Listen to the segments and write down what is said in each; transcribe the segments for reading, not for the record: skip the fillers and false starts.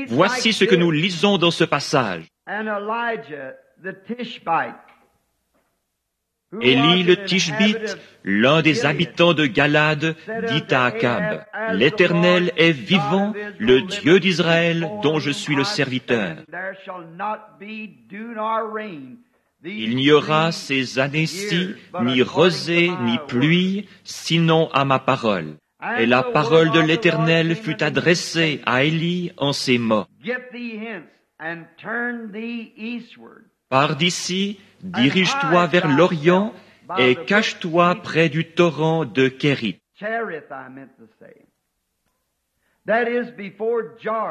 Voici ce que nous lisons dans ce passage. Élie le Tishbite, l'un des habitants de Galade, dit à Akab, « L'Éternel est vivant, le Dieu d'Israël, dont je suis le serviteur. Il n'y aura ces années-ci ni rosée ni pluie, sinon à ma parole. » Et la parole de l'Éternel fut adressée à Élie en ces mots. Pars d'ici, dirige-toi vers l'Orient et cache-toi près du torrent de Kérit,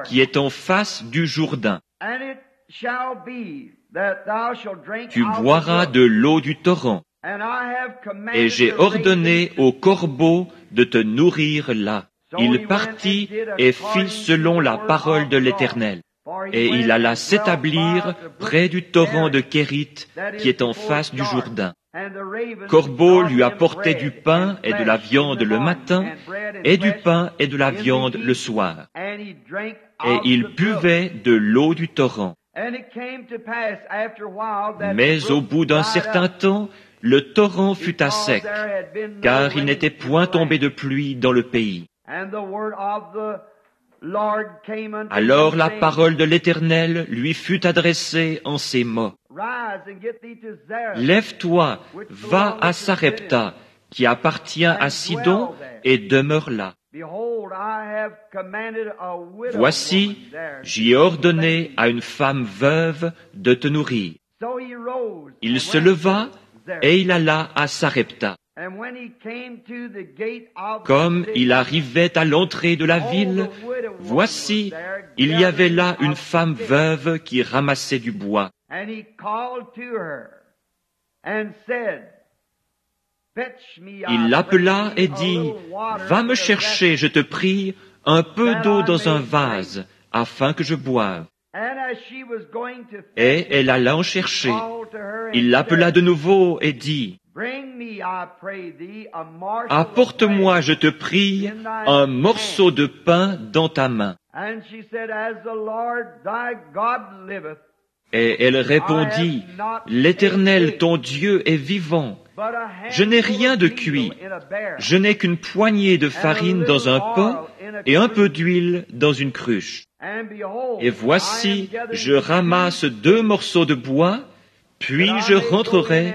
qui est en face du Jourdain. Tu boiras de l'eau du torrent, et j'ai ordonné aux corbeaux de te nourrir là. Il partit et fit selon la parole de l'Éternel. Et il alla s'établir près du torrent de Kérit, qui est en face du Jourdain. Corbeau lui apportait du pain et de la viande le matin, et du pain et de la viande le soir. Et il buvait de l'eau du torrent. Mais au bout d'un certain temps, le torrent fut à sec, car il n'était point tombé de pluie dans le pays. Alors la parole de l'Éternel lui fut adressée en ces mots. Lève-toi, va à Sarepta, qui appartient à Sidon, et demeure là. Voici, j'y ai ordonné à une femme veuve de te nourrir. Il se leva et il alla à Sarepta. Comme il arrivait à l'entrée de la ville, voici, il y avait là une femme veuve qui ramassait du bois. Il l'appela et dit, « Va me chercher, je te prie, un peu d'eau dans un vase, afin que je boive. » Et elle alla en chercher. Il l'appela de nouveau et dit, « Apporte-moi, je te prie, un morceau de pain dans ta main. » Et elle répondit, « L'Éternel, ton Dieu, est vivant. Je n'ai rien de cuit. Je n'ai qu'une poignée de farine dans un pot et un peu d'huile dans une cruche. Et voici, je ramasse 2 morceaux de bois, puis je rentrerai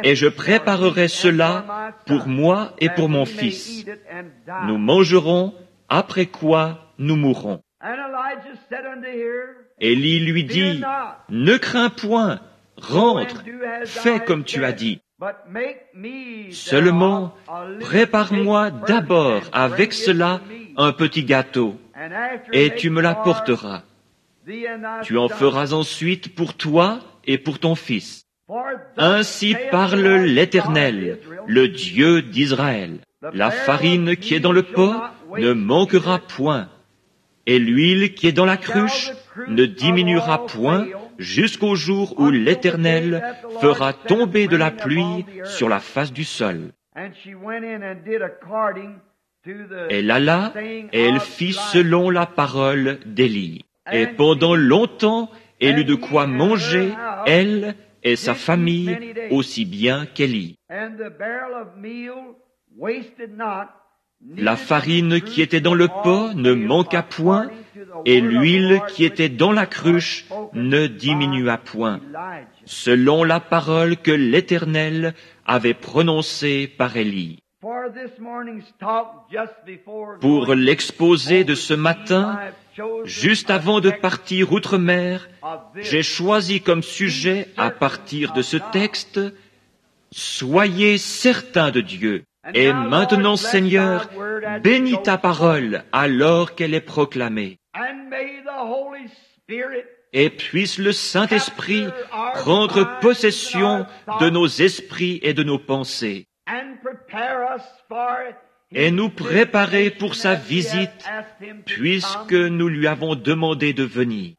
et je préparerai cela pour moi et pour mon fils. Nous mangerons, après quoi nous mourrons. » Élie lui dit, « Ne crains point, rentre, fais comme tu as dit. Seulement, prépare-moi d'abord avec cela un petit gâteau, et tu me l'apporteras. Tu en feras ensuite pour toi et pour ton fils. Ainsi parle l'Éternel, le Dieu d'Israël. La farine qui est dans le pot ne manquera point, et l'huile qui est dans la cruche ne diminuera point jusqu'au jour où l'Éternel fera tomber de la pluie sur la face du sol. » Elle alla et elle fit selon la parole d'Élie. Et pendant longtemps, elle eut de quoi manger, elle et sa famille, aussi bien qu'Élie. La farine qui était dans le pot ne manqua point, et l'huile qui était dans la cruche ne diminua point, selon la parole que l'Éternel avait prononcée par Élie. Pour l'exposé de ce matin, juste avant de partir outre-mer, j'ai choisi comme sujet, à partir de ce texte, « Soyez certains de Dieu ». Et maintenant, Seigneur, bénis ta parole alors qu'elle est proclamée. Et puisse le Saint-Esprit prendre possession de nos esprits et de nos pensées, et nous préparer pour sa visite, puisque nous lui avons demandé de venir.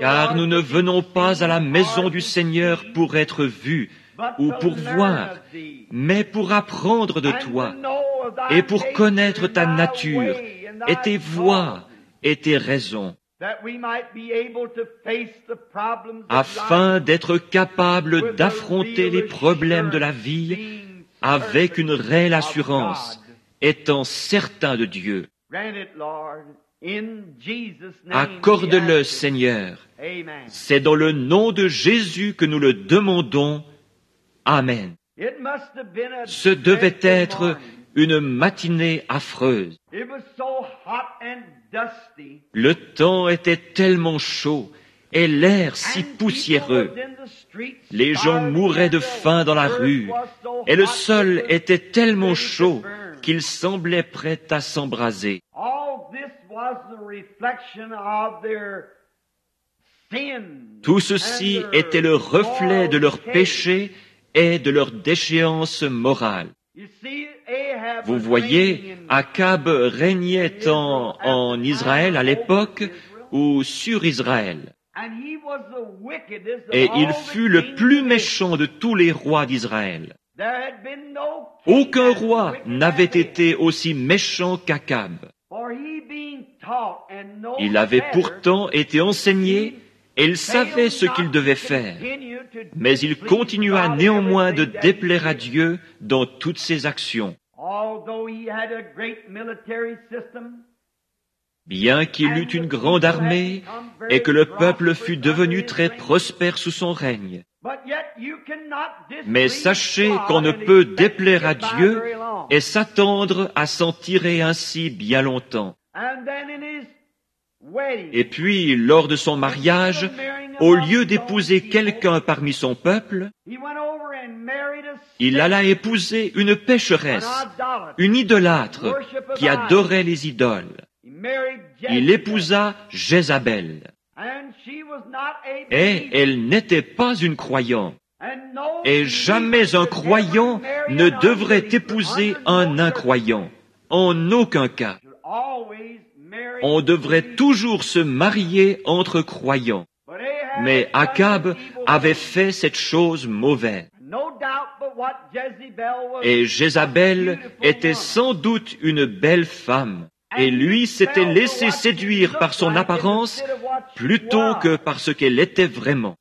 Car nous ne venons pas à la maison du Seigneur pour être vus ou pour voir, mais pour apprendre de toi et pour connaître ta nature et tes voies et tes raisons, afin d'être capable d'affronter les problèmes de la vie avec une réelle assurance, étant certain de Dieu. Accorde-le, Seigneur. C'est dans le nom de Jésus que nous le demandons. Amen. Ce devait être une matinée affreuse. Le temps était tellement chaud et l'air si poussiéreux. Les gens mouraient de faim dans la rue et le sol était tellement chaud qu'il semblait prêt à s'embraser. Tout ceci était le reflet de leur péché et de leur déchéance morale. Vous voyez, Akab régnait en Israël à l'époque ou sur Israël. Et il fut le plus méchant de tous les rois d'Israël. Aucun roi n'avait été aussi méchant qu'Akab. Il avait pourtant été enseigné et il savait ce qu'il devait faire. Mais il continua néanmoins de déplaire à Dieu dans toutes ses actions. Bien qu'il eût une grande armée et que le peuple fût devenu très prospère sous son règne. Mais sachez qu'on ne peut déplaire à Dieu et s'attendre à s'en tirer ainsi bien longtemps. Et puis, lors de son mariage, au lieu d'épouser quelqu'un parmi son peuple, il alla épouser une pécheresse, une idolâtre qui adorait les idoles. Il épousa Jézabel. Et elle n'était pas une croyante. Et jamais un croyant ne devrait épouser un incroyant. En aucun cas. On devrait toujours se marier entre croyants. Mais Akab avait fait cette chose mauvaise. Et Jézabel était sans doute une belle femme. Et lui s'était laissé séduire par son apparence plutôt que par ce qu'elle était vraiment.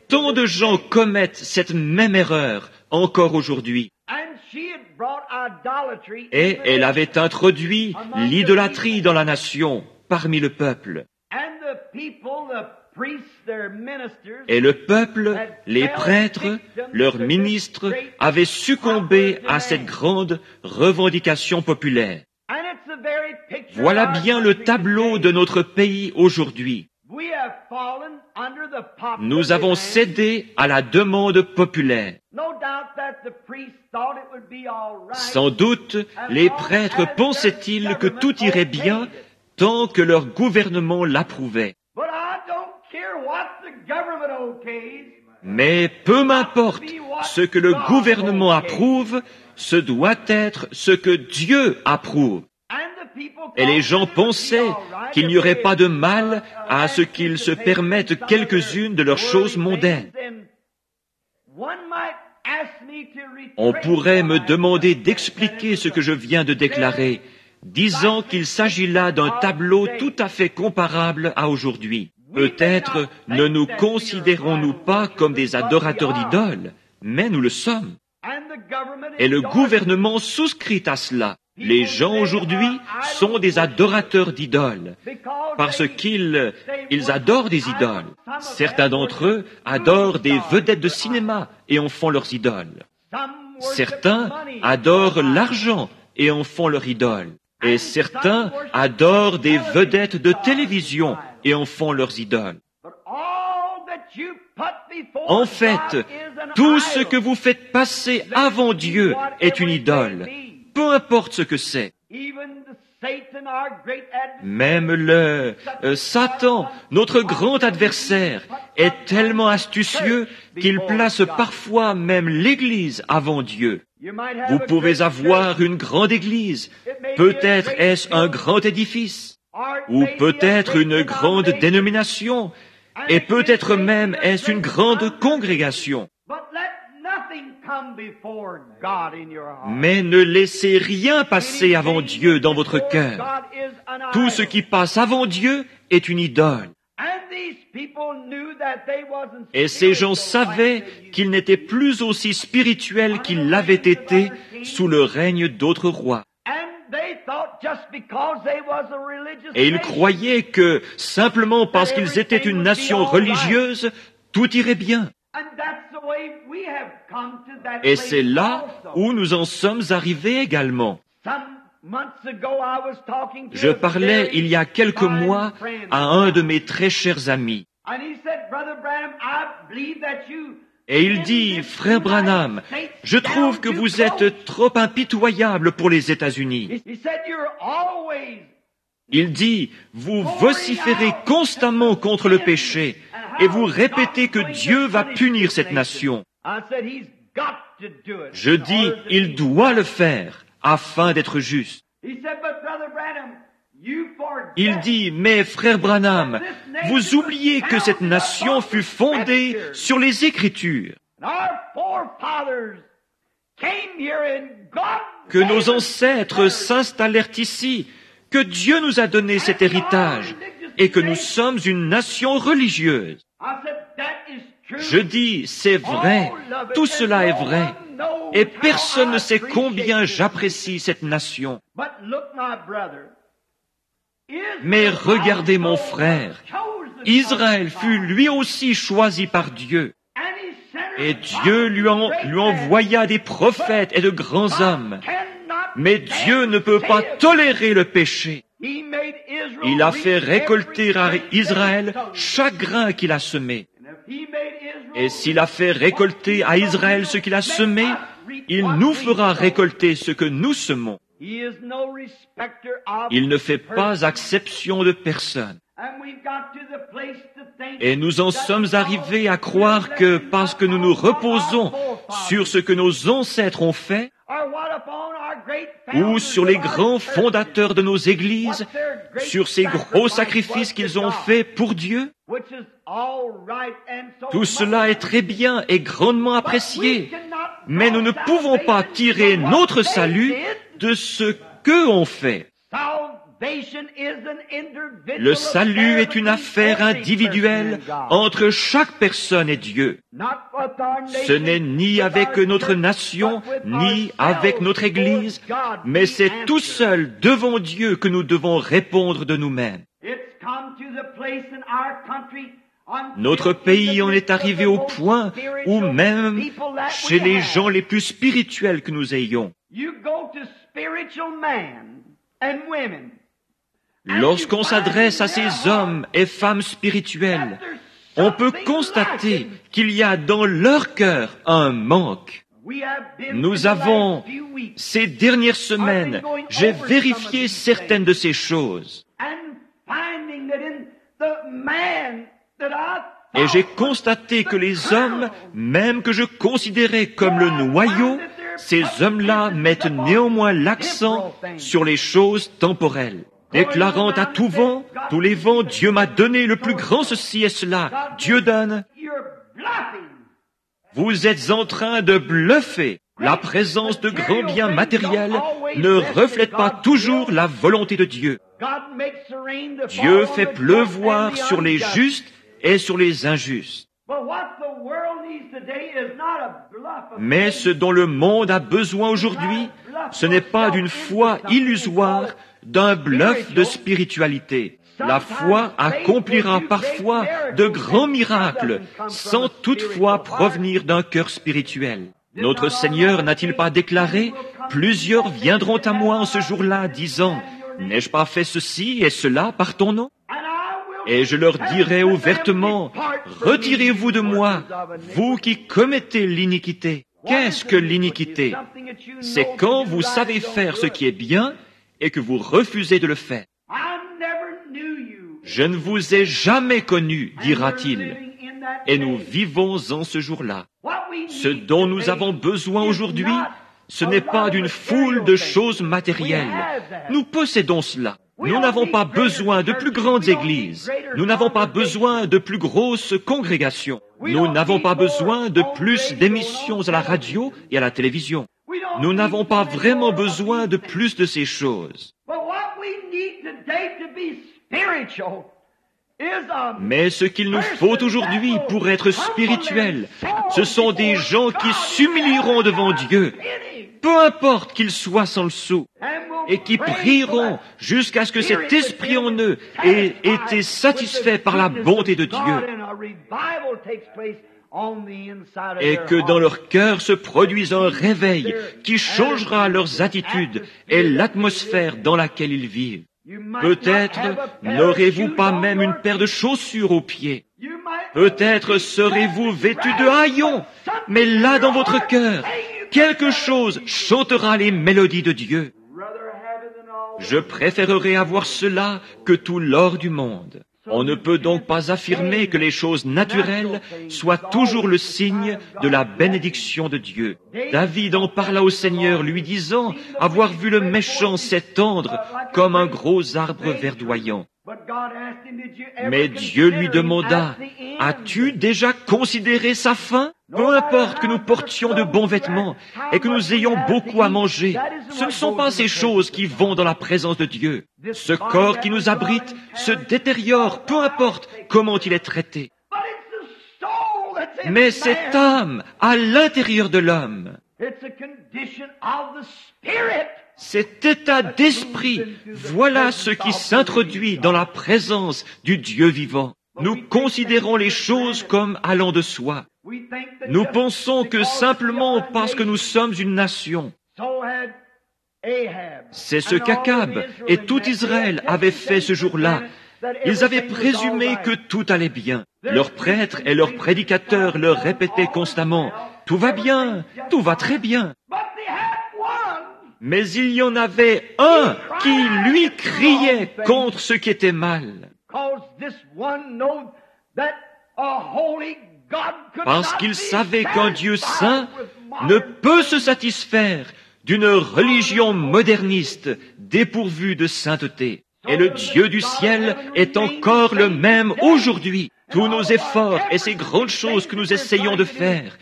Tant de gens commettent cette même erreur encore aujourd'hui. Et elle avait introduit l'idolâtrie dans la nation, parmi le peuple. Et le peuple, les prêtres, leurs ministres avaient succombé à cette grande revendication populaire. Voilà bien le tableau de notre pays aujourd'hui. Nous avons cédé à la demande populaire. Sans doute, les prêtres pensaient-ils que tout irait bien tant que leur gouvernement l'approuvait. Mais peu m'importe ce que le gouvernement approuve, ce doit être ce que Dieu approuve. Et les gens pensaient qu'il n'y aurait pas de mal à ce qu'ils se permettent quelques-unes de leurs choses mondaines. On pourrait me demander d'expliquer ce que je viens de déclarer, disant qu'il s'agit là d'un tableau tout à fait comparable à aujourd'hui. Peut-être ne nous considérons-nous pas comme des adorateurs d'idoles, mais nous le sommes. Et le gouvernement souscrit à cela. Les gens aujourd'hui sont des adorateurs d'idoles, parce qu'ils adorent des idoles. Certains d'entre eux adorent des vedettes de cinéma et en font leurs idoles. Certains adorent l'argent et en font leur idole. Et certains adorent des vedettes de télévision et en font leurs idoles. En fait, tout ce que vous faites passer avant Dieu est une idole, peu importe ce que c'est. Même le Satan, notre grand adversaire, est tellement astucieux qu'il place parfois même l'Église avant Dieu. Vous pouvez avoir une grande Église, peut-être est-ce un grand édifice, ou peut-être une grande dénomination, et peut-être même est-ce une grande congrégation. Mais ne laissez rien passer avant Dieu dans votre cœur. Tout ce qui passe avant Dieu est une idole. Et ces gens savaient qu'ils n'étaient plus aussi spirituels qu'ils l'avaient été sous le règne d'autres rois. Et ils croyaient que, simplement parce qu'ils étaient une nation religieuse, tout irait bien. Et c'est là où nous en sommes arrivés également. Je parlais il y a quelques mois à un de mes très chers amis. Et il dit, Frère Branham, je trouve que vous êtes trop impitoyable pour les États-Unis. Il dit, vous vociférez constamment contre le péché et vous répétez que Dieu va punir cette nation. Je dis, il doit le faire afin d'être juste. Il dit, mais frère Branham, vous oubliez que cette nation fut fondée sur les Écritures, que nos ancêtres s'installèrent ici, que Dieu nous a donné cet héritage et que nous sommes une nation religieuse. Je dis, c'est vrai, tout cela est vrai, et personne ne sait combien j'apprécie cette nation. Mais regardez mon frère, Israël fut lui aussi choisi par Dieu, et Dieu lui envoya des prophètes et de grands hommes. Mais Dieu ne peut pas tolérer le péché. Il a fait récolter à Israël chaque grain qu'il a semé. Et s'il a fait récolter à Israël ce qu'il a semé, il nous fera récolter ce que nous semons. Il ne fait pas exception de personne. Et nous en sommes arrivés à croire que parce que nous nous reposons sur ce que nos ancêtres ont fait, ou sur les grands fondateurs de nos églises, sur ces gros sacrifices qu'ils ont faits pour Dieu, tout cela est très bien et grandement apprécié, mais nous ne pouvons pas tirer notre salut de ce qu'eux ont fait. Le salut est une affaire individuelle entre chaque personne et Dieu. Ce n'est ni avec notre nation, ni avec notre Église, mais c'est tout seul devant Dieu que nous devons répondre de nous-mêmes. Notre pays en est arrivé au point où même chez les gens les plus spirituels que nous ayons, lorsqu'on s'adresse à ces hommes et femmes spirituels, on peut constater qu'il y a dans leur cœur un manque. Nous avons, ces dernières semaines, j'ai vérifié certaines de ces choses. Et j'ai constaté que les hommes, même que je considérais comme le noyau, ces hommes-là mettent néanmoins l'accent sur les choses temporelles. Déclarant à tout vent, tous les vents, Dieu m'a donné le plus grand ceci et cela. Dieu donne. Vous êtes en train de bluffer. La présence de grands biens matériels ne reflète pas toujours la volonté de Dieu. Dieu fait pleuvoir sur les justes et sur les injustes. Mais ce dont le monde a besoin aujourd'hui, ce n'est pas d'une foi illusoire, d'un bluff de spiritualité. La foi accomplira parfois de grands miracles, sans toutefois provenir d'un cœur spirituel. Notre Seigneur n'a-t-il pas déclaré « Plusieurs viendront à moi en ce jour-là, disant « N'ai-je pas fait ceci et cela par ton nom ?» Et je leur dirai ouvertement « Retirez-vous de moi, vous qui commettez l'iniquité. » Qu'est-ce que l'iniquité? C'est quand vous savez faire ce qui est bien et que vous refusez de le faire. Je ne vous ai jamais connu, dira-t-il, et nous vivons en ce jour-là. Ce dont nous avons besoin aujourd'hui, ce n'est pas d'une foule de choses matérielles. Nous possédons cela. Nous n'avons pas besoin de plus grandes églises. Nous n'avons pas besoin de plus grosses congrégations. Nous n'avons pas besoin de plus d'émissions à la radio et à la télévision. Nous n'avons pas vraiment besoin de plus de ces choses. Mais ce qu'il nous faut aujourd'hui pour être spirituels, ce sont des gens qui s'humilieront devant Dieu, peu importe qu'ils soient sans le sou, et qui prieront jusqu'à ce que cet esprit en eux ait été satisfait par la bonté de Dieu, et que dans leur cœur se produise un réveil qui changera leurs attitudes et l'atmosphère dans laquelle ils vivent. Peut-être n'aurez-vous pas même une paire de chaussures aux pieds. Peut-être serez-vous vêtus de haillons, mais là dans votre cœur, quelque chose chantera les mélodies de Dieu. Je préférerais avoir cela que tout l'or du monde. On ne peut donc pas affirmer que les choses naturelles soient toujours le signe de la bénédiction de Dieu. David en parla au Seigneur, lui disant avoir vu le méchant s'étendre comme un gros arbre verdoyant. Mais Dieu lui demanda, « As-tu déjà considéré sa fin ? Peu importe que nous portions de bons vêtements et que nous ayons beaucoup à manger, ce ne sont pas ces choses qui vont dans la présence de Dieu. Ce corps qui nous abrite se détériore, peu importe comment il est traité. Mais cette âme à l'intérieur de l'homme, cet état d'esprit, voilà ce qui s'introduit dans la présence du Dieu vivant. Nous considérons les choses comme allant de soi. Nous pensons que simplement parce que nous sommes une nation, c'est ce qu'Akab et tout Israël avaient fait ce jour-là. Ils avaient présumé que tout allait bien. Leurs prêtres et leurs prédicateurs leur répétaient constamment, « Tout va bien, tout va très bien. » Mais il y en avait un qui, lui, criait contre ce qui était mal. Parce qu'il savait qu'un Dieu saint ne peut se satisfaire d'une religion moderniste dépourvue de sainteté. Et le Dieu du ciel est encore le même aujourd'hui. Tous nos efforts et ces grandes choses que nous essayons de faire,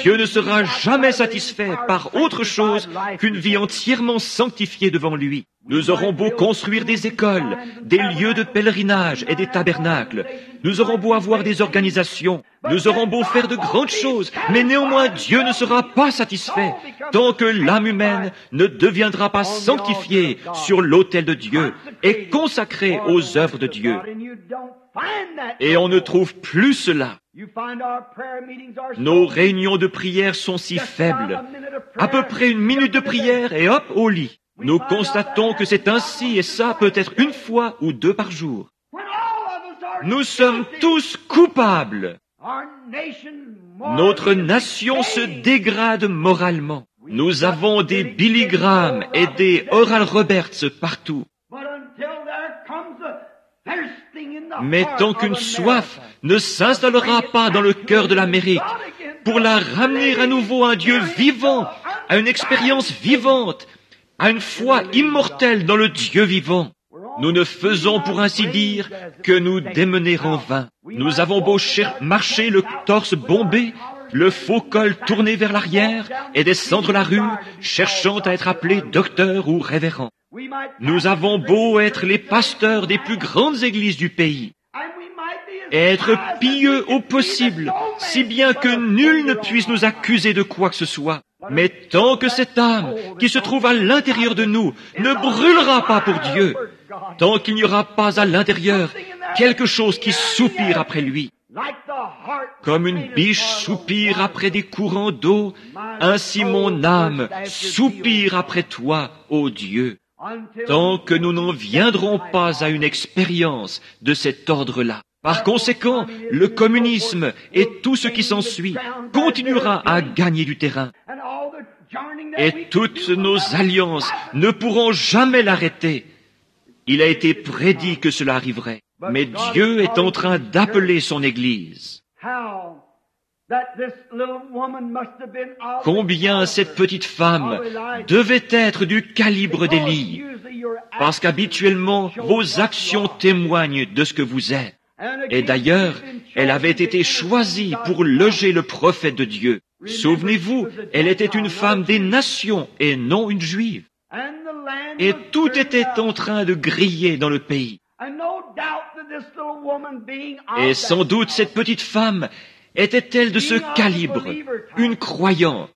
Dieu ne sera jamais satisfait par autre chose qu'une vie entièrement sanctifiée devant lui. Nous aurons beau construire des écoles, des lieux de pèlerinage et des tabernacles. Nous aurons beau avoir des organisations. Nous aurons beau faire de grandes choses. Mais néanmoins, Dieu ne sera pas satisfait tant que l'âme humaine ne deviendra pas sanctifiée sur l'autel de Dieu et consacrée aux œuvres de Dieu. Et on ne trouve plus cela. Nos réunions de prière sont si faibles. À peu près 1 minute de prière et hop, au lit. Nous constatons que c'est ainsi et ça peut être 1 fois ou 2 par jour. Nous sommes tous coupables. Notre nation se dégrade moralement. Nous avons des Billy Graham et des Oral Roberts partout. Mais tant qu'une soif ne s'installera pas dans le cœur de l'Amérique pour la ramener à nouveau à un Dieu vivant, à une expérience vivante, à une foi immortelle dans le Dieu vivant, nous ne faisons pour ainsi dire que nous démener en vain. Nous avons beau marcher le torse bombé, le faux col tourné vers l'arrière et descendre la rue, cherchant à être appelés docteur ou révérend. Nous avons beau être les pasteurs des plus grandes églises du pays, et être pieux au possible, si bien que nul ne puisse nous accuser de quoi que ce soit. Mais tant que cette âme qui se trouve à l'intérieur de nous ne brûlera pas pour Dieu, tant qu'il n'y aura pas à l'intérieur quelque chose qui soupire après lui, comme une biche soupire après des courants d'eau, ainsi mon âme soupire après toi, ô Dieu, tant que nous n'en viendrons pas à une expérience de cet ordre-là. Par conséquent, le communisme et tout ce qui s'ensuit continuera à gagner du terrain. Et toutes nos alliances ne pourront jamais l'arrêter. Il a été prédit que cela arriverait. Mais Dieu est en train d'appeler son Église. Combien cette petite femme devait être du calibre d'Élie, parce qu'habituellement, vos actions témoignent de ce que vous êtes. Et d'ailleurs, elle avait été choisie pour loger le prophète de Dieu. Souvenez-vous, elle était une femme des nations et non une juive. Et tout était en train de griller dans le pays. Et sans doute cette petite femme était-elle de ce calibre, une croyante.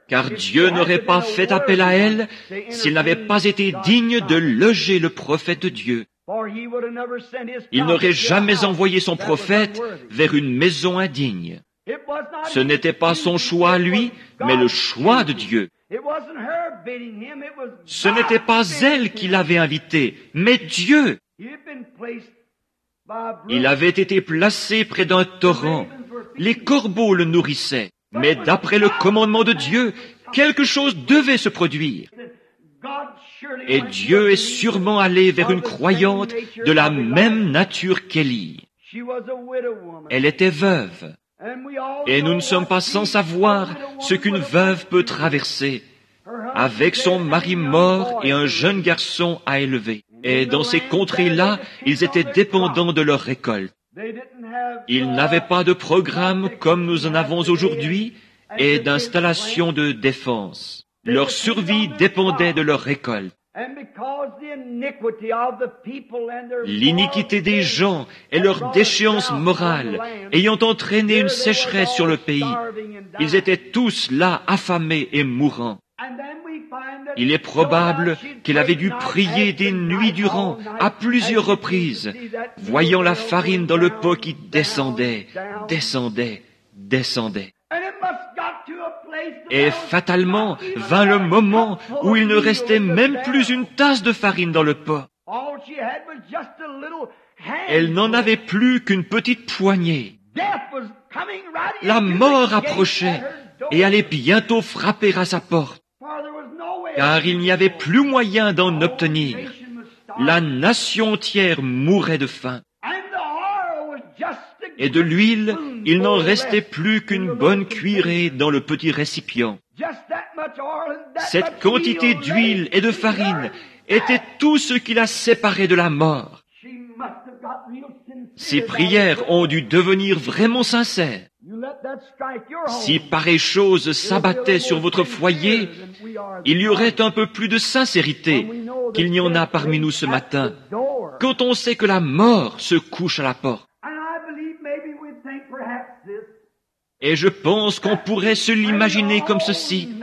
Car Dieu n'aurait pas fait appel à elle s'il n'avait pas été digne de loger le prophète de Dieu. Il n'aurait jamais envoyé son prophète vers une maison indigne. Ce n'était pas son choix à lui, mais le choix de Dieu. Ce n'était pas elle qui l'avait invité, mais Dieu. Il avait été placé près d'un torrent. Les corbeaux le nourrissaient. Mais d'après le commandement de Dieu, quelque chose devait se produire. Et Dieu est sûrement allé vers une croyante de la même nature qu'Élie. Elle était veuve. Et nous ne sommes pas sans savoir ce qu'une veuve peut traverser, avec son mari mort et un jeune garçon à élever. Et dans ces contrées-là, ils étaient dépendants de leur récolte. Ils n'avaient pas de programme comme nous en avons aujourd'hui et d'installation de défense. Leur survie dépendait de leur récolte. L'iniquité des gens et leur déchéance morale ayant entraîné une sécheresse sur le pays, ils étaient tous là affamés et mourants. Il est probable qu'elle avait dû prier des nuits durant, à plusieurs reprises, voyant la farine dans le pot qui descendait, descendait, descendait. Et fatalement vint le moment où il ne restait même plus une tasse de farine dans le pot. Elle n'en avait plus qu'une petite poignée. La mort approchait et allait bientôt frapper à sa porte, car il n'y avait plus moyen d'en obtenir. La nation entière mourait de faim. Et de l'huile, il n'en restait plus qu'une bonne cuillerée dans le petit récipient. Cette quantité d'huile et de farine était tout ce qui la séparait de la mort. Ses prières ont dû devenir vraiment sincères. Si pareille chose s'abattait sur votre foyer, il y aurait un peu plus de sincérité qu'il n'y en a parmi nous ce matin, quand on sait que la mort se couche à la porte. Et je pense qu'on pourrait se l'imaginer comme ceci.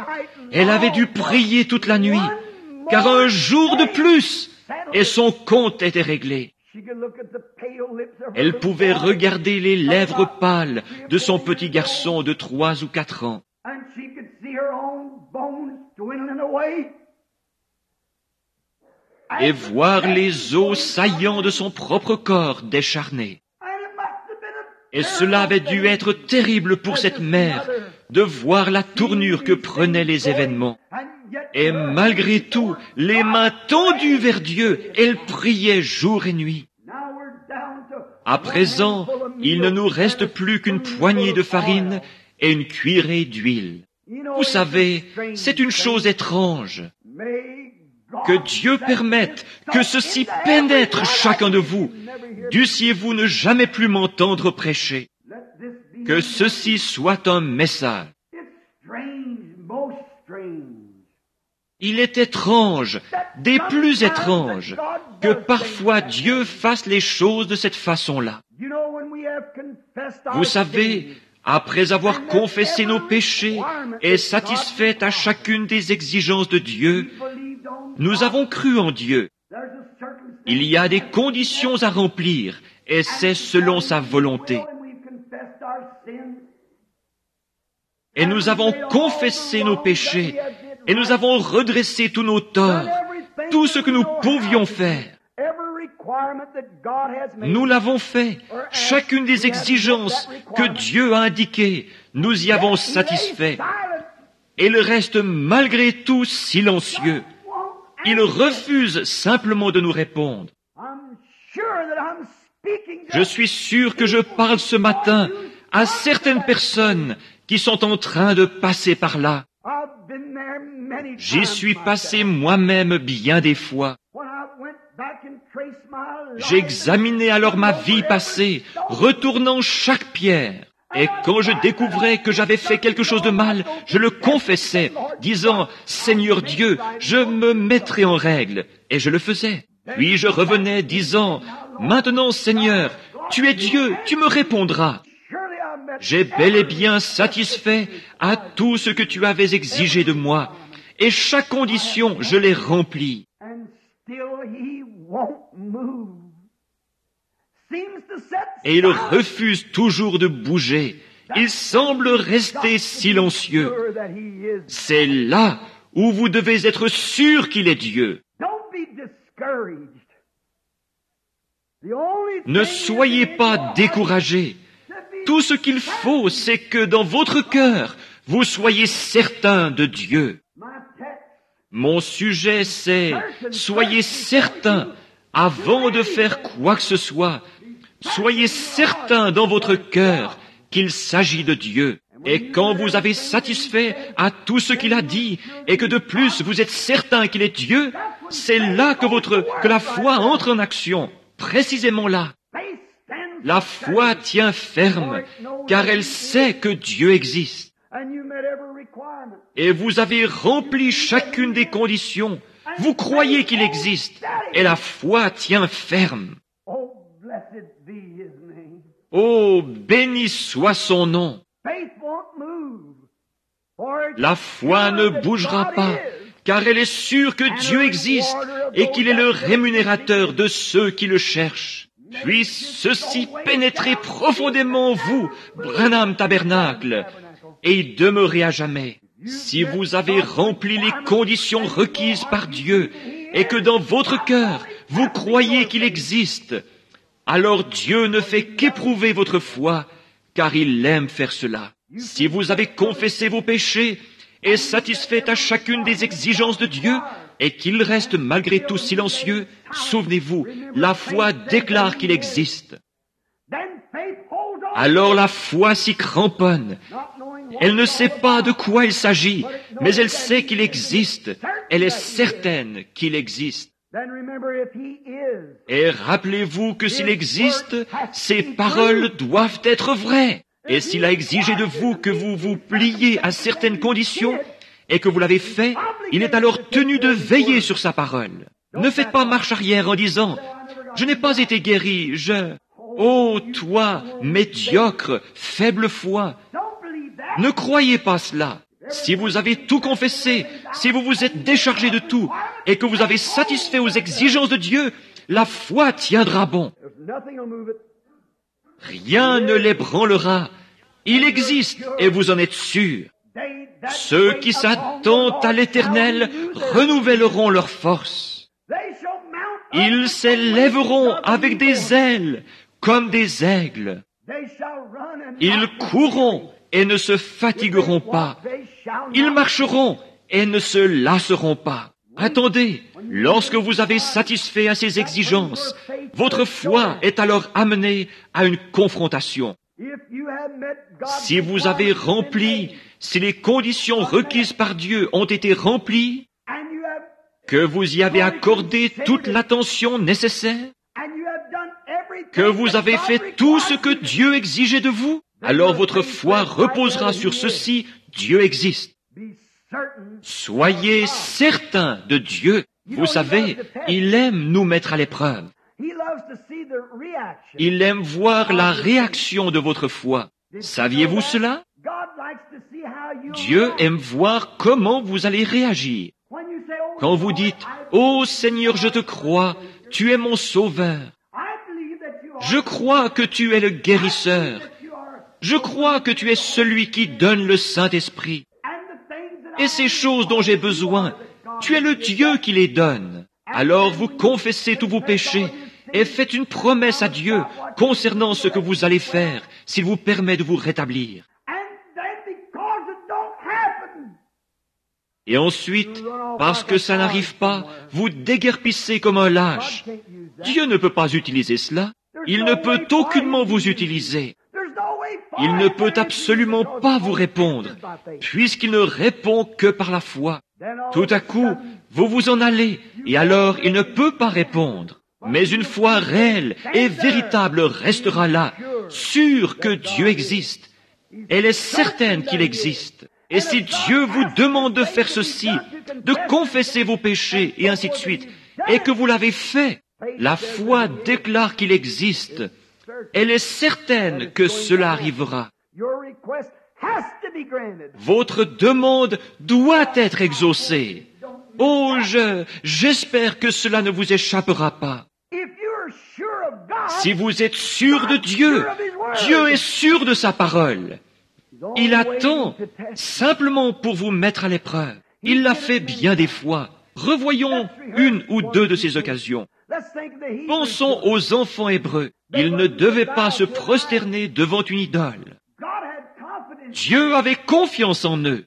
Elle avait dû prier toute la nuit, car un jour de plus, et son compte était réglé. Elle pouvait regarder les lèvres pâles de son petit garçon de 3 ou 4 ans. Et voir les os saillants de son propre corps décharnés. Et cela avait dû être terrible pour cette mère de voir la tournure que prenaient les événements. Et malgré tout, les mains tendues vers Dieu, elle priait jour et nuit. À présent, il ne nous reste plus qu'une poignée de farine et une cuillerée d'huile. Vous savez, c'est une chose étrange. Que Dieu permette que ceci pénètre chacun de vous. Dussiez-vous ne jamais plus m'entendre prêcher. Que ceci soit un message. Il est étrange, des plus étranges, que parfois Dieu fasse les choses de cette façon-là. Vous savez, après avoir confessé nos péchés et satisfait à chacune des exigences de Dieu, nous avons cru en Dieu. Il y a des conditions à remplir, et c'est selon sa volonté. Et nous avons confessé nos péchés, et nous avons redressé tous nos torts, tout ce que nous pouvions faire. Nous l'avons fait. Chacune des exigences que Dieu a indiquées, nous y avons satisfait. Et il reste malgré tout silencieux. Il refuse simplement de nous répondre. Je suis sûr que je parle ce matin à certaines personnes qui sont en train de passer par là. J'y suis passé moi-même bien des fois. J'examinais alors ma vie passée, retournant chaque pierre. Et quand je découvrais que j'avais fait quelque chose de mal, je le confessais, disant, « Seigneur Dieu, je me mettrai en règle. » Et je le faisais. Puis je revenais, disant, « Maintenant, Seigneur, tu es Dieu, tu me répondras. » J'ai bel et bien satisfait à tout ce que tu avais exigé de moi, et chaque condition, je l'ai remplie. Et il refuse toujours de bouger. Il semble rester silencieux. C'est là où vous devez être sûr qu'il est Dieu. Ne soyez pas découragés. Tout ce qu'il faut, c'est que dans votre cœur, vous soyez certain de Dieu. Mon sujet, c'est « Soyez certain, avant de faire quoi que ce soit, soyez certain dans votre cœur qu'il s'agit de Dieu. Et quand vous avez satisfait à tout ce qu'il a dit, et que de plus vous êtes certain qu'il est Dieu, c'est là que la foi entre en action, précisément là. La foi tient ferme, car elle sait que Dieu existe. Et vous avez rempli chacune des conditions. Vous croyez qu'il existe, et la foi tient ferme. Oh, béni soit son nom. La foi ne bougera pas, car elle est sûre que Dieu existe et qu'il est le rémunérateur de ceux qui le cherchent. Puisse ceci pénétrer profondément en vous, Branham Tabernacle, et y demeurer à jamais. Si vous avez rempli les conditions requises par Dieu et que dans votre cœur, vous croyez qu'il existe, alors Dieu ne fait qu'éprouver votre foi, car il aime faire cela. Si vous avez confessé vos péchés et satisfait à chacune des exigences de Dieu, et qu'il reste malgré tout silencieux, souvenez-vous, la foi déclare qu'il existe. Alors la foi s'y cramponne. Elle ne sait pas de quoi il s'agit, mais elle sait qu'il existe. Elle est certaine qu'il existe. Et rappelez-vous que s'il existe, ses paroles doivent être vraies. Et s'il a exigé de vous que vous vous pliez à certaines conditions, et que vous l'avez fait, il est alors tenu de veiller sur sa parole. Ne faites pas marche arrière en disant, « Je n'ai pas été guéri, Oh, toi, médiocre, faible foi !» Ne croyez pas cela. Si vous avez tout confessé, si vous vous êtes déchargé de tout, et que vous avez satisfait aux exigences de Dieu, la foi tiendra bon. Rien ne l'ébranlera. Il existe, et vous en êtes sûrs. Ceux qui s'attendent à l'Éternel renouvelleront leur force. Ils s'élèveront avec des ailes, comme des aigles. Ils courront et ne se fatigueront pas. Ils marcheront et ne se lasseront pas. Attendez, lorsque vous avez satisfait à ces exigences, votre foi est alors amenée à une confrontation. Si vous avez rempli, si les conditions requises par Dieu ont été remplies, que vous y avez accordé toute l'attention nécessaire, que vous avez fait tout ce que Dieu exigeait de vous, alors votre foi reposera sur ceci, Dieu existe. Soyez certains de Dieu. Vous savez, il aime nous mettre à l'épreuve. Il aime voir la réaction de votre foi. Saviez-vous cela? Dieu aime voir comment vous allez réagir. Quand vous dites, « Oh Seigneur, je te crois, tu es mon sauveur. Je crois que tu es le guérisseur. Je crois que tu es celui qui donne le Saint-Esprit. Et ces choses dont j'ai besoin, tu es le Dieu qui les donne. » Alors vous confessez tous vos péchés et faites une promesse à Dieu concernant ce que vous allez faire s'il vous permet de vous rétablir. Et ensuite, parce que ça n'arrive pas, vous déguerpissez comme un lâche. Dieu ne peut pas utiliser cela. Il ne peut aucunement vous utiliser. Il ne peut absolument pas vous répondre, puisqu'il ne répond que par la foi. Tout à coup, vous vous en allez, et alors il ne peut pas répondre. Mais une foi réelle et véritable restera là, sûre que Dieu existe. Elle est certaine qu'il existe. Et si Dieu vous demande de faire ceci, de confesser vos péchés, et ainsi de suite, et que vous l'avez fait, la foi déclare qu'il existe. Elle est certaine que cela arrivera. Votre demande doit être exaucée. Oh, j'espère que cela ne vous échappera pas. Si vous êtes sûr de Dieu, Dieu est sûr de sa parole. Il attend simplement pour vous mettre à l'épreuve. Il l'a fait bien des fois. Revoyons une ou deux de ces occasions. Pensons aux enfants hébreux. Ils ne devaient pas se prosterner devant une idole. Dieu avait confiance en eux.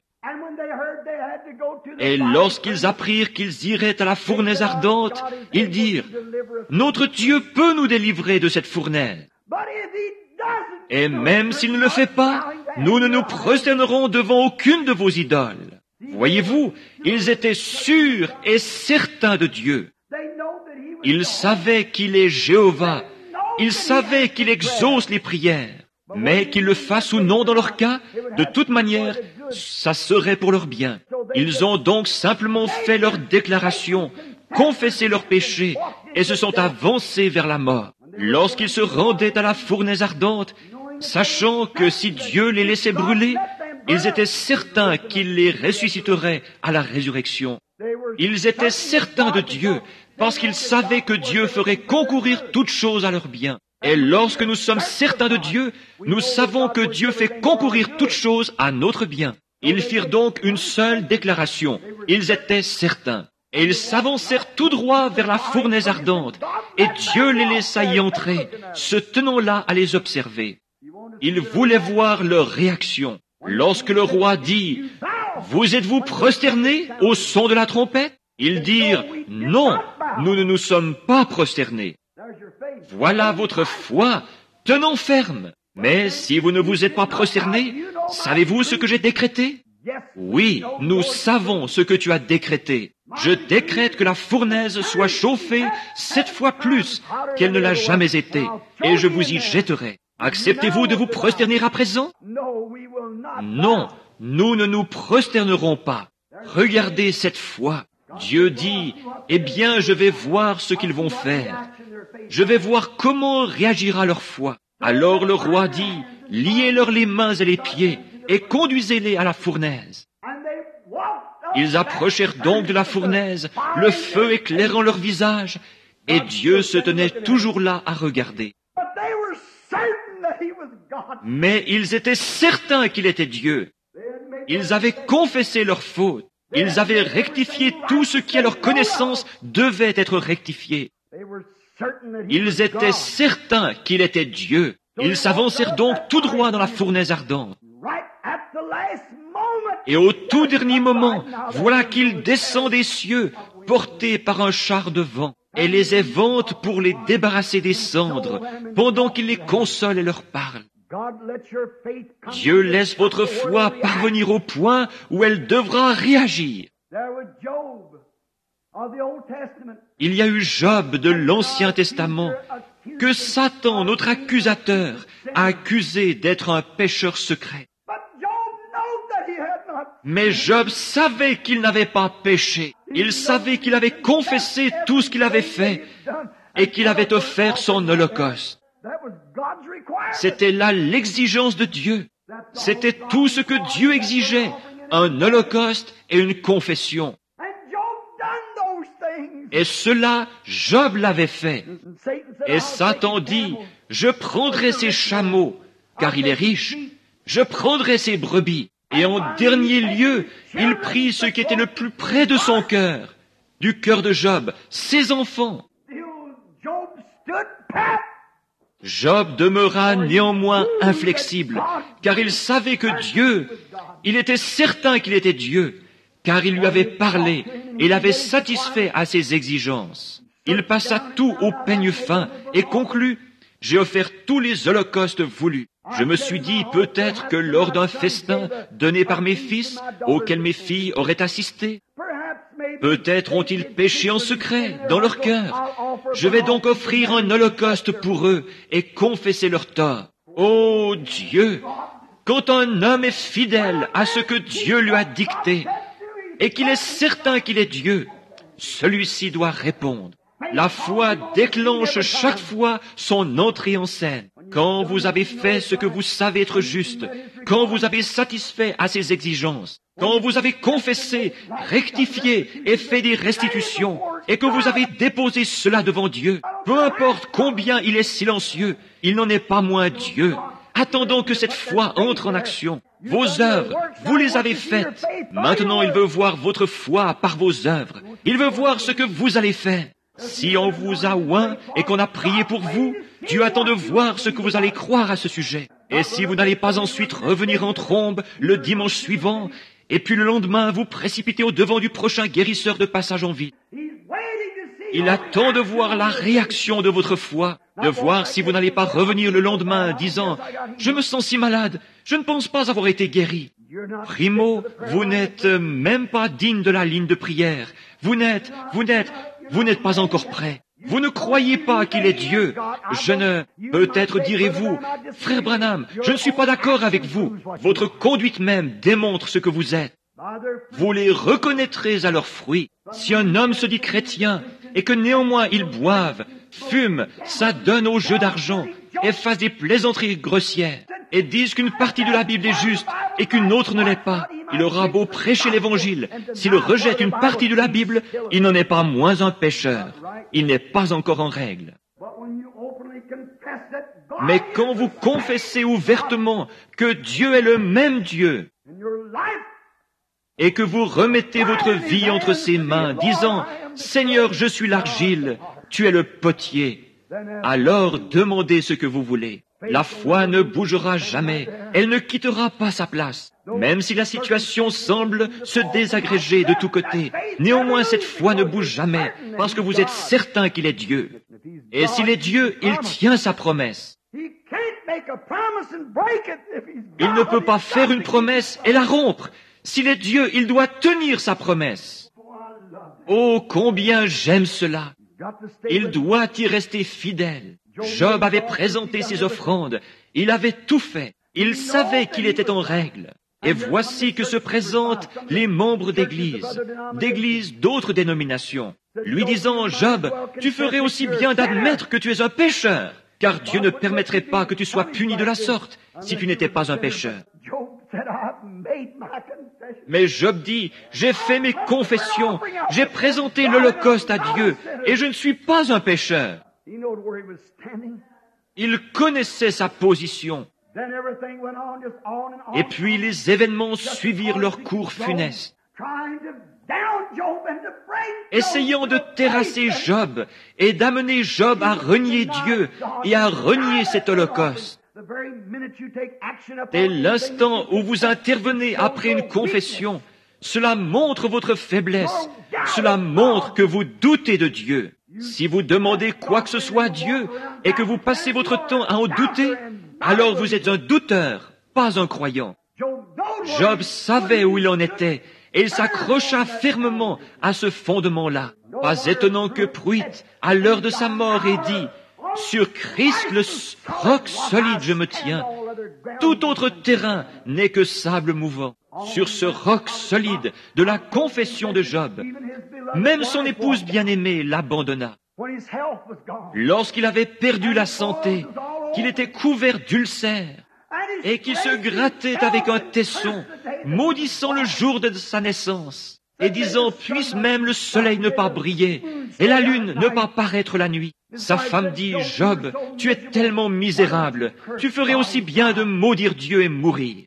Et lorsqu'ils apprirent qu'ils iraient à la fournaise ardente, ils dirent, « Notre Dieu peut nous délivrer de cette fournaise. Et même s'il ne le fait pas, nous ne nous prosternerons devant aucune de vos idoles. » Voyez-vous, ils étaient sûrs et certains de Dieu. Ils savaient qu'il est Jéhovah. Ils savaient qu'il exauce les prières. Mais qu'ils le fassent ou non dans leur cas, de toute manière, ça serait pour leur bien. Ils ont donc simplement fait leur déclaration, confessé leurs péchés et se sont avancés vers la mort. Lorsqu'ils se rendaient à la fournaise ardente, sachant que si Dieu les laissait brûler, ils étaient certains qu'il les ressusciterait à la résurrection. Ils étaient certains de Dieu parce qu'ils savaient que Dieu ferait concourir toutes choses à leur bien. Et lorsque nous sommes certains de Dieu, nous savons que Dieu fait concourir toutes choses à notre bien. Ils firent donc une seule déclaration. Ils étaient certains. Et ils s'avancèrent tout droit vers la fournaise ardente. Et Dieu les laissa y entrer, se tenant là à les observer. Ils voulaient voir leur réaction. Lorsque le roi dit, « Vous êtes-vous prosternés au son de la trompette ?» Ils dirent, « Non, nous ne nous sommes pas prosternés. » Voilà votre foi, tenons ferme. Mais si vous ne vous êtes pas prosternés, savez-vous ce que j'ai décrété? Oui, nous savons ce que tu as décrété. Je décrète que la fournaise soit chauffée 7 fois plus qu'elle ne l'a jamais été, et je vous y jetterai. Acceptez-vous de vous prosterner à présent? Non, nous ne nous prosternerons pas. Regardez cette foi. Dieu dit, eh bien, je vais voir ce qu'ils vont faire. Je vais voir comment réagira leur foi. Alors le roi dit, liez-leur les mains et les pieds et conduisez-les à la fournaise. Ils approchèrent donc de la fournaise, le feu éclairant leur visage, et Dieu se tenait toujours là à regarder. Mais ils étaient certains qu'il était Dieu. Ils avaient confessé leurs fautes. Ils avaient rectifié tout ce qui, à leur connaissance, devait être rectifié. Ils étaient certains qu'il était Dieu. Ils s'avancèrent donc tout droit dans la fournaise ardente. Et au tout dernier moment, voilà qu'il descend des cieux, porté par un char de vent, et les évente pour les débarrasser des cendres, pendant qu'il les console et leur parle. Dieu laisse votre foi parvenir au point où elle devra réagir. Il y a eu Job de l'Ancien Testament, que Satan, notre accusateur, a accusé d'être un pécheur secret. Mais Job savait qu'il n'avait pas péché. Il savait qu'il avait confessé tout ce qu'il avait fait et qu'il avait offert son holocauste. C'était là l'exigence de Dieu. C'était tout ce que Dieu exigeait, un holocauste et une confession. Et cela, Job l'avait fait. Et Satan dit, je prendrai ses chameaux, car il est riche. Je prendrai ses brebis. Et en dernier lieu, il prit ce qui était le plus près de son cœur, du cœur de Job, ses enfants. Job demeura néanmoins inflexible, car il savait que Dieu, il était certain qu'il était Dieu, car il lui avait parlé et l'avait satisfait à ses exigences. Il passa tout au peigne fin et conclut, J'ai offert tous les holocaustes voulus. Je me suis dit peut-être que lors d'un festin donné par mes fils, auquel mes filles auraient assisté, peut-être ont-ils péché en secret, dans leur cœur. Je vais donc offrir un holocauste pour eux et confesser leurs torts. Ô Dieu, quand un homme est fidèle à ce que Dieu lui a dicté, et qu'il est certain qu'il est Dieu, celui-ci doit répondre. La foi déclenche chaque fois son entrée en scène. Quand vous avez fait ce que vous savez être juste, quand vous avez satisfait à ses exigences, quand vous avez confessé, rectifié et fait des restitutions, et que vous avez déposé cela devant Dieu, peu importe combien il est silencieux, il n'en est pas moins Dieu. Attendons que cette foi entre en action. Vos œuvres, vous les avez faites. Maintenant, il veut voir votre foi par vos œuvres. Il veut voir ce que vous allez faire. Si on vous a oint et qu'on a prié pour vous, Dieu attend de voir ce que vous allez croire à ce sujet. Et si vous n'allez pas ensuite revenir en trombe le dimanche suivant, et puis le lendemain vous précipiter au devant du prochain guérisseur de passage en vie, il attend de voir la réaction de votre foi, de voir si vous n'allez pas revenir le lendemain disant « Je me sens si malade, je ne pense pas avoir été guéri ». Primo, vous n'êtes même pas digne de la ligne de prière. Vous n'êtes pas encore prêt. Vous ne croyez pas qu'il est Dieu. Peut-être direz-vous, frère Branham, je ne suis pas d'accord avec vous. Votre conduite même démontre ce que vous êtes. Vous les reconnaîtrez à leurs fruits. Si un homme se dit chrétien et que néanmoins il boive, fume, s'adonne aux jeux d'argent et fasse des plaisanteries grossières et dise qu'une partie de la Bible est juste et qu'une autre ne l'est pas, il aura beau prêcher l'Évangile. S'il rejette une partie de la Bible, il n'en est pas moins un pécheur. Il n'est pas encore en règle. Mais quand vous confessez ouvertement que Dieu est le même Dieu et que vous remettez votre vie entre ses mains, disant « Seigneur, je suis l'argile, tu es le potier », alors demandez ce que vous voulez. La foi ne bougera jamais, elle ne quittera pas sa place. Même si la situation semble se désagréger de tous côtés, néanmoins cette foi ne bouge jamais, parce que vous êtes certain qu'il est Dieu. Et s'il est Dieu, il tient sa promesse. Il ne peut pas faire une promesse et la rompre. S'il est Dieu, il doit tenir sa promesse. Oh, combien j'aime cela! Il doit y rester fidèle. Job avait présenté ses offrandes. Il avait tout fait. Il savait qu'il était en règle. Et voici que se présentent les membres d'églises d'autres dénominations, lui disant, Job, tu ferais aussi bien d'admettre que tu es un pécheur, car Dieu ne permettrait pas que tu sois puni de la sorte si tu n'étais pas un pécheur. Mais Job dit, j'ai fait mes confessions, j'ai présenté l'Holocauste à Dieu, et je ne suis pas un pécheur. Il connaissait sa position. Et puis les événements suivirent leur cours funeste, essayant de terrasser Job et d'amener Job à renier Dieu et à renier cet holocauste. Dès l'instant où vous intervenez après une confession, cela montre votre faiblesse, cela montre que vous doutez de Dieu. Si vous demandez quoi que ce soit à Dieu et que vous passez votre temps à en douter, alors vous êtes un douteur, pas un croyant. Job savait où il en était et il s'accrocha fermement à ce fondement-là. Pas étonnant que Pruitt, à l'heure de sa mort, ait dit « Sur Christ, le roc solide, je me tiens. Tout autre terrain n'est que sable mouvant. » Sur ce roc solide de la confession de Job, même son épouse bien-aimée l'abandonna. Lorsqu'il avait perdu la santé, qu'il était couvert d'ulcères, et qu'il se grattait avec un tesson, maudissant le jour de sa naissance, et disant, puisse même le soleil ne pas briller, et la lune ne pas paraître la nuit. Sa femme dit, Job, tu es tellement misérable, tu ferais aussi bien de maudire Dieu et mourir.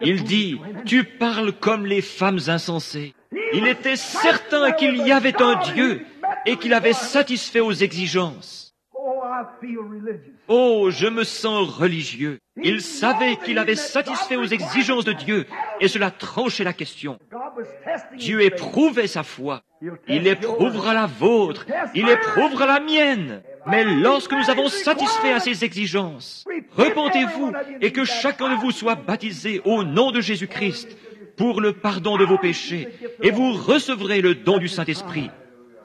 Il dit, tu parles comme les femmes insensées. Il était certain qu'il y avait un Dieu et qu'il avait satisfait aux exigences. Oh, je me sens religieux. Il savait qu'il avait satisfait aux exigences de Dieu, et cela tranchait la question. Dieu éprouvait sa foi. Il éprouvera la vôtre. Il éprouvera la mienne. Mais lorsque nous avons satisfait à ses exigences, repentez-vous et que chacun de vous soit baptisé au nom de Jésus-Christ pour le pardon de vos péchés, et vous recevrez le don du Saint-Esprit.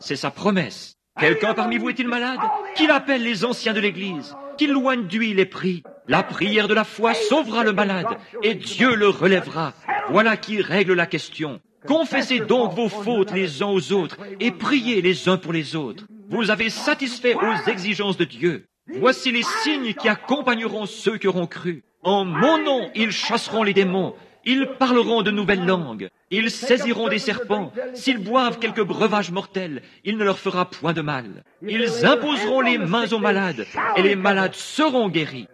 C'est sa promesse. Quelqu'un parmi vous est-il malade? Qu'il appelle les anciens de l'Église, qu'il loigne d'huile et prie. La prière de la foi sauvera le malade, et Dieu le relèvera. Voilà qui règle la question. Confessez donc vos fautes les uns aux autres, et priez les uns pour les autres. Vous avez satisfait aux exigences de Dieu. Voici les signes qui accompagneront ceux qui auront cru. En mon nom, ils chasseront les démons. Ils parleront de nouvelles langues. Ils saisiront des serpents. S'ils boivent quelques breuvages mortels, il ne leur fera point de mal. Ils imposeront les mains aux malades, et les malades seront guéris.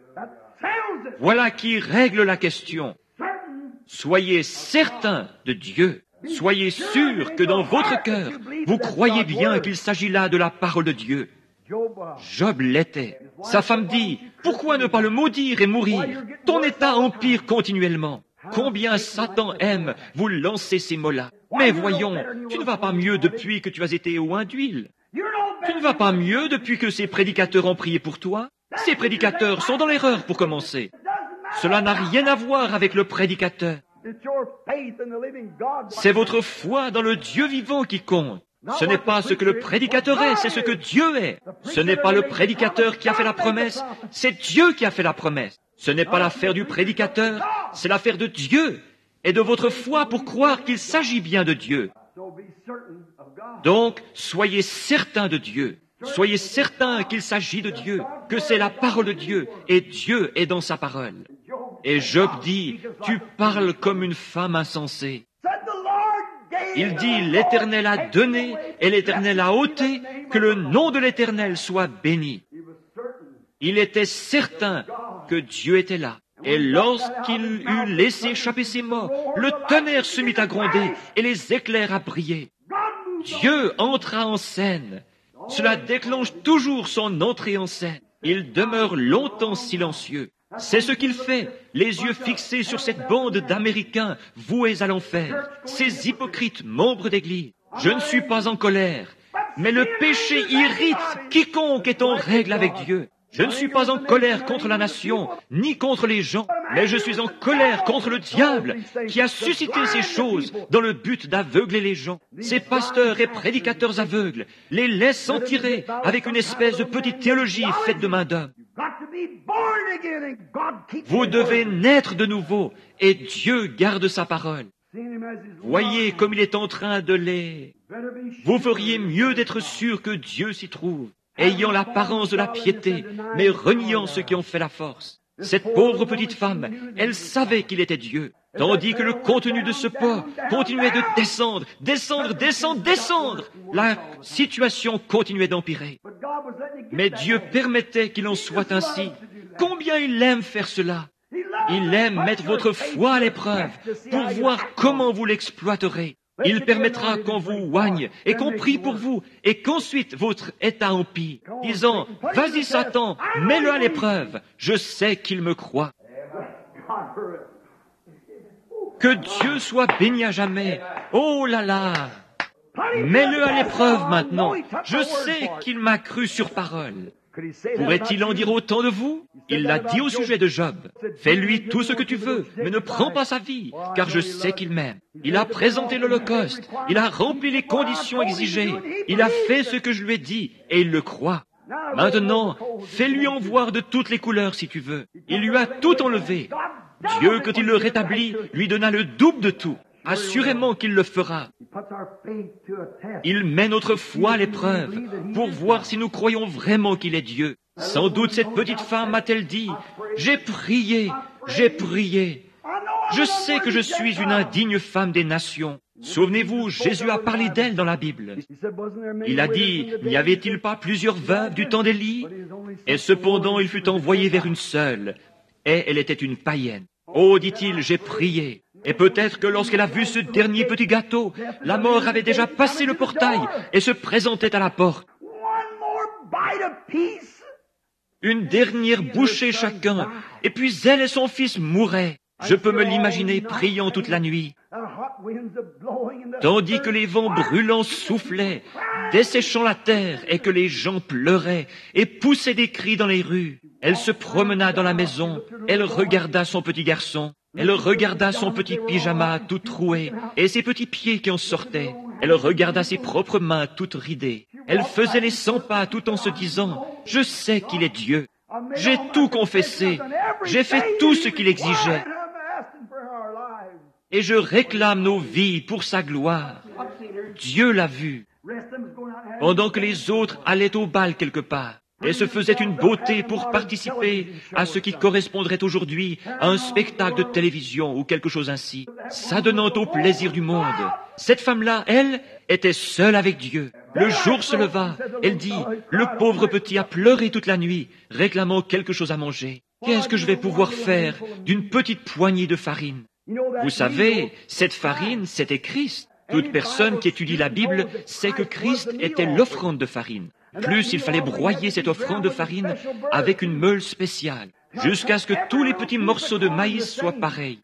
Voilà qui règle la question. Soyez certains de Dieu. Soyez sûrs que dans votre cœur, vous croyez bien qu'il s'agit là de la parole de Dieu. Job l'était. Sa femme dit, « Pourquoi ne pas le maudire et mourir? Ton état empire continuellement. » Combien Satan aime vous lancer ces mots-là. Mais voyons, tu ne vas pas mieux depuis que tu as été oint d'huile. Tu ne vas pas mieux depuis que ces prédicateurs ont prié pour toi. Ces prédicateurs sont dans l'erreur pour commencer. Cela n'a rien à voir avec le prédicateur. C'est votre foi dans le Dieu vivant qui compte. Ce n'est pas ce que le prédicateur est, c'est ce que Dieu est. Ce n'est pas le prédicateur qui a fait la promesse, c'est Dieu qui a fait la promesse. Ce n'est pas l'affaire du prédicateur, c'est l'affaire de Dieu et de votre foi pour croire qu'il s'agit bien de Dieu. Donc, soyez certains de Dieu. Soyez certains qu'il s'agit de Dieu, que c'est la parole de Dieu et Dieu est dans sa parole. Et Job dit, tu parles comme une femme insensée. Il dit, l'Éternel a donné et l'Éternel a ôté, que le nom de l'Éternel soit béni. Il était certain que Dieu était là. Et lorsqu'il eut laissé échapper ses mots, le tonnerre se mit à gronder et les éclairs à briller. Dieu entra en scène. Cela déclenche toujours son entrée en scène. Il demeure longtemps silencieux. C'est ce qu'il fait, les yeux fixés sur cette bande d'Américains voués à l'enfer, ces hypocrites membres d'Église. Je ne suis pas en colère, mais le péché irrite quiconque est en règle avec Dieu. Je ne suis pas en colère contre la nation, ni contre les gens, mais je suis en colère contre le diable qui a suscité ces choses dans le but d'aveugler les gens. Ces pasteurs et prédicateurs aveugles les laissent en tirer avec une espèce de petite théologie faite de main d'homme. Vous devez naître de nouveau et Dieu garde sa parole. Voyez comme il est en train de les... Vous feriez mieux d'être sûr que Dieu s'y trouve, ayant l'apparence de la piété, mais reniant ceux qui ont fait la force. Cette pauvre petite femme, elle savait qu'il était Dieu, tandis que le contenu de ce pot continuait de descendre, descendre, descendre, descendre. La situation continuait d'empirer. Mais Dieu permettait qu'il en soit ainsi. Combien il aime faire cela. Il aime mettre votre foi à l'épreuve pour voir comment vous l'exploiterez. Il permettra qu'on vous oigne et qu'on prie pour vous et qu'ensuite votre état empire, disant, vas-y Satan, mets-le à l'épreuve, je sais qu'il me croit. Que Dieu soit béni à jamais. Oh là là! Mets-le à l'épreuve maintenant. Je sais qu'il m'a cru sur parole. Pourrait-il en dire autant de vous? Il l'a dit au sujet de Job. Fais-lui tout ce que tu veux, mais ne prends pas sa vie, car je sais qu'il m'aime. Il a présenté l'Holocauste, il a rempli les conditions exigées, il a fait ce que je lui ai dit, et il le croit. Maintenant, fais-lui en voir de toutes les couleurs si tu veux. Il lui a tout enlevé. Dieu, quand il le rétablit, lui donna le double de tout. Assurément qu'il le fera. Il met notre foi à l'épreuve pour voir si nous croyons vraiment qu'il est Dieu. Sans doute cette petite femme a-t-elle dit, « J'ai prié, j'ai prié. Je sais que je suis une indigne femme des nations. » Souvenez-vous, Jésus a parlé d'elle dans la Bible. Il a dit, « N'y avait-il pas plusieurs veuves du temps d'Élie? Et cependant il fut envoyé vers une seule, et elle était une païenne. Oh, dit-il, j'ai prié. » Et peut-être que lorsqu'elle a vu ce dernier petit gâteau, la mort avait déjà passé le portail et se présentait à la porte. Une dernière bouchée chacun, et puis elle et son fils mouraient. Je peux me l'imaginer priant toute la nuit, tandis que les vents brûlants soufflaient, desséchant la terre, et que les gens pleuraient et poussaient des cris dans les rues. Elle se promena dans la maison, elle regarda son petit garçon, elle regarda son petit pyjama tout troué, et ses petits pieds qui en sortaient. Elle regarda ses propres mains toutes ridées. Elle faisait les 100 pas tout en se disant, « Je sais qu'il est Dieu. J'ai tout confessé. J'ai fait tout ce qu'il exigeait. Et je réclame nos vies pour sa gloire. » Dieu l'a vu. Pendant que les autres allaient au bal quelque part et se faisaient une beauté pour participer à ce qui correspondrait aujourd'hui à un spectacle de télévision ou quelque chose ainsi, s'adonnant au plaisir du monde. Cette femme-là, elle, était seule avec Dieu. Le jour se leva, elle dit, « Le pauvre petit a pleuré toute la nuit, réclamant quelque chose à manger. Qu'est-ce que je vais pouvoir faire d'une petite poignée de farine ?» Vous savez, cette farine, c'était Christ. Toute personne qui étudie la Bible sait que Christ était l'offrande de farine. Plus il fallait broyer cette offrande de farine avec une meule spéciale, jusqu'à ce que tous les petits morceaux de maïs soient pareils.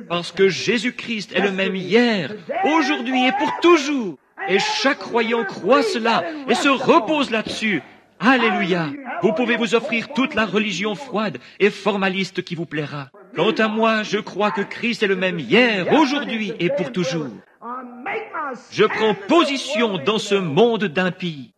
Parce que Jésus-Christ est le même hier, aujourd'hui et pour toujours. Et chaque croyant croit cela et se repose là-dessus. Alléluia! Vous pouvez vous offrir toute la religion froide et formaliste qui vous plaira. Quant à moi, je crois que Christ est le même hier, aujourd'hui et pour toujours. Je prends position dans ce monde d'impies.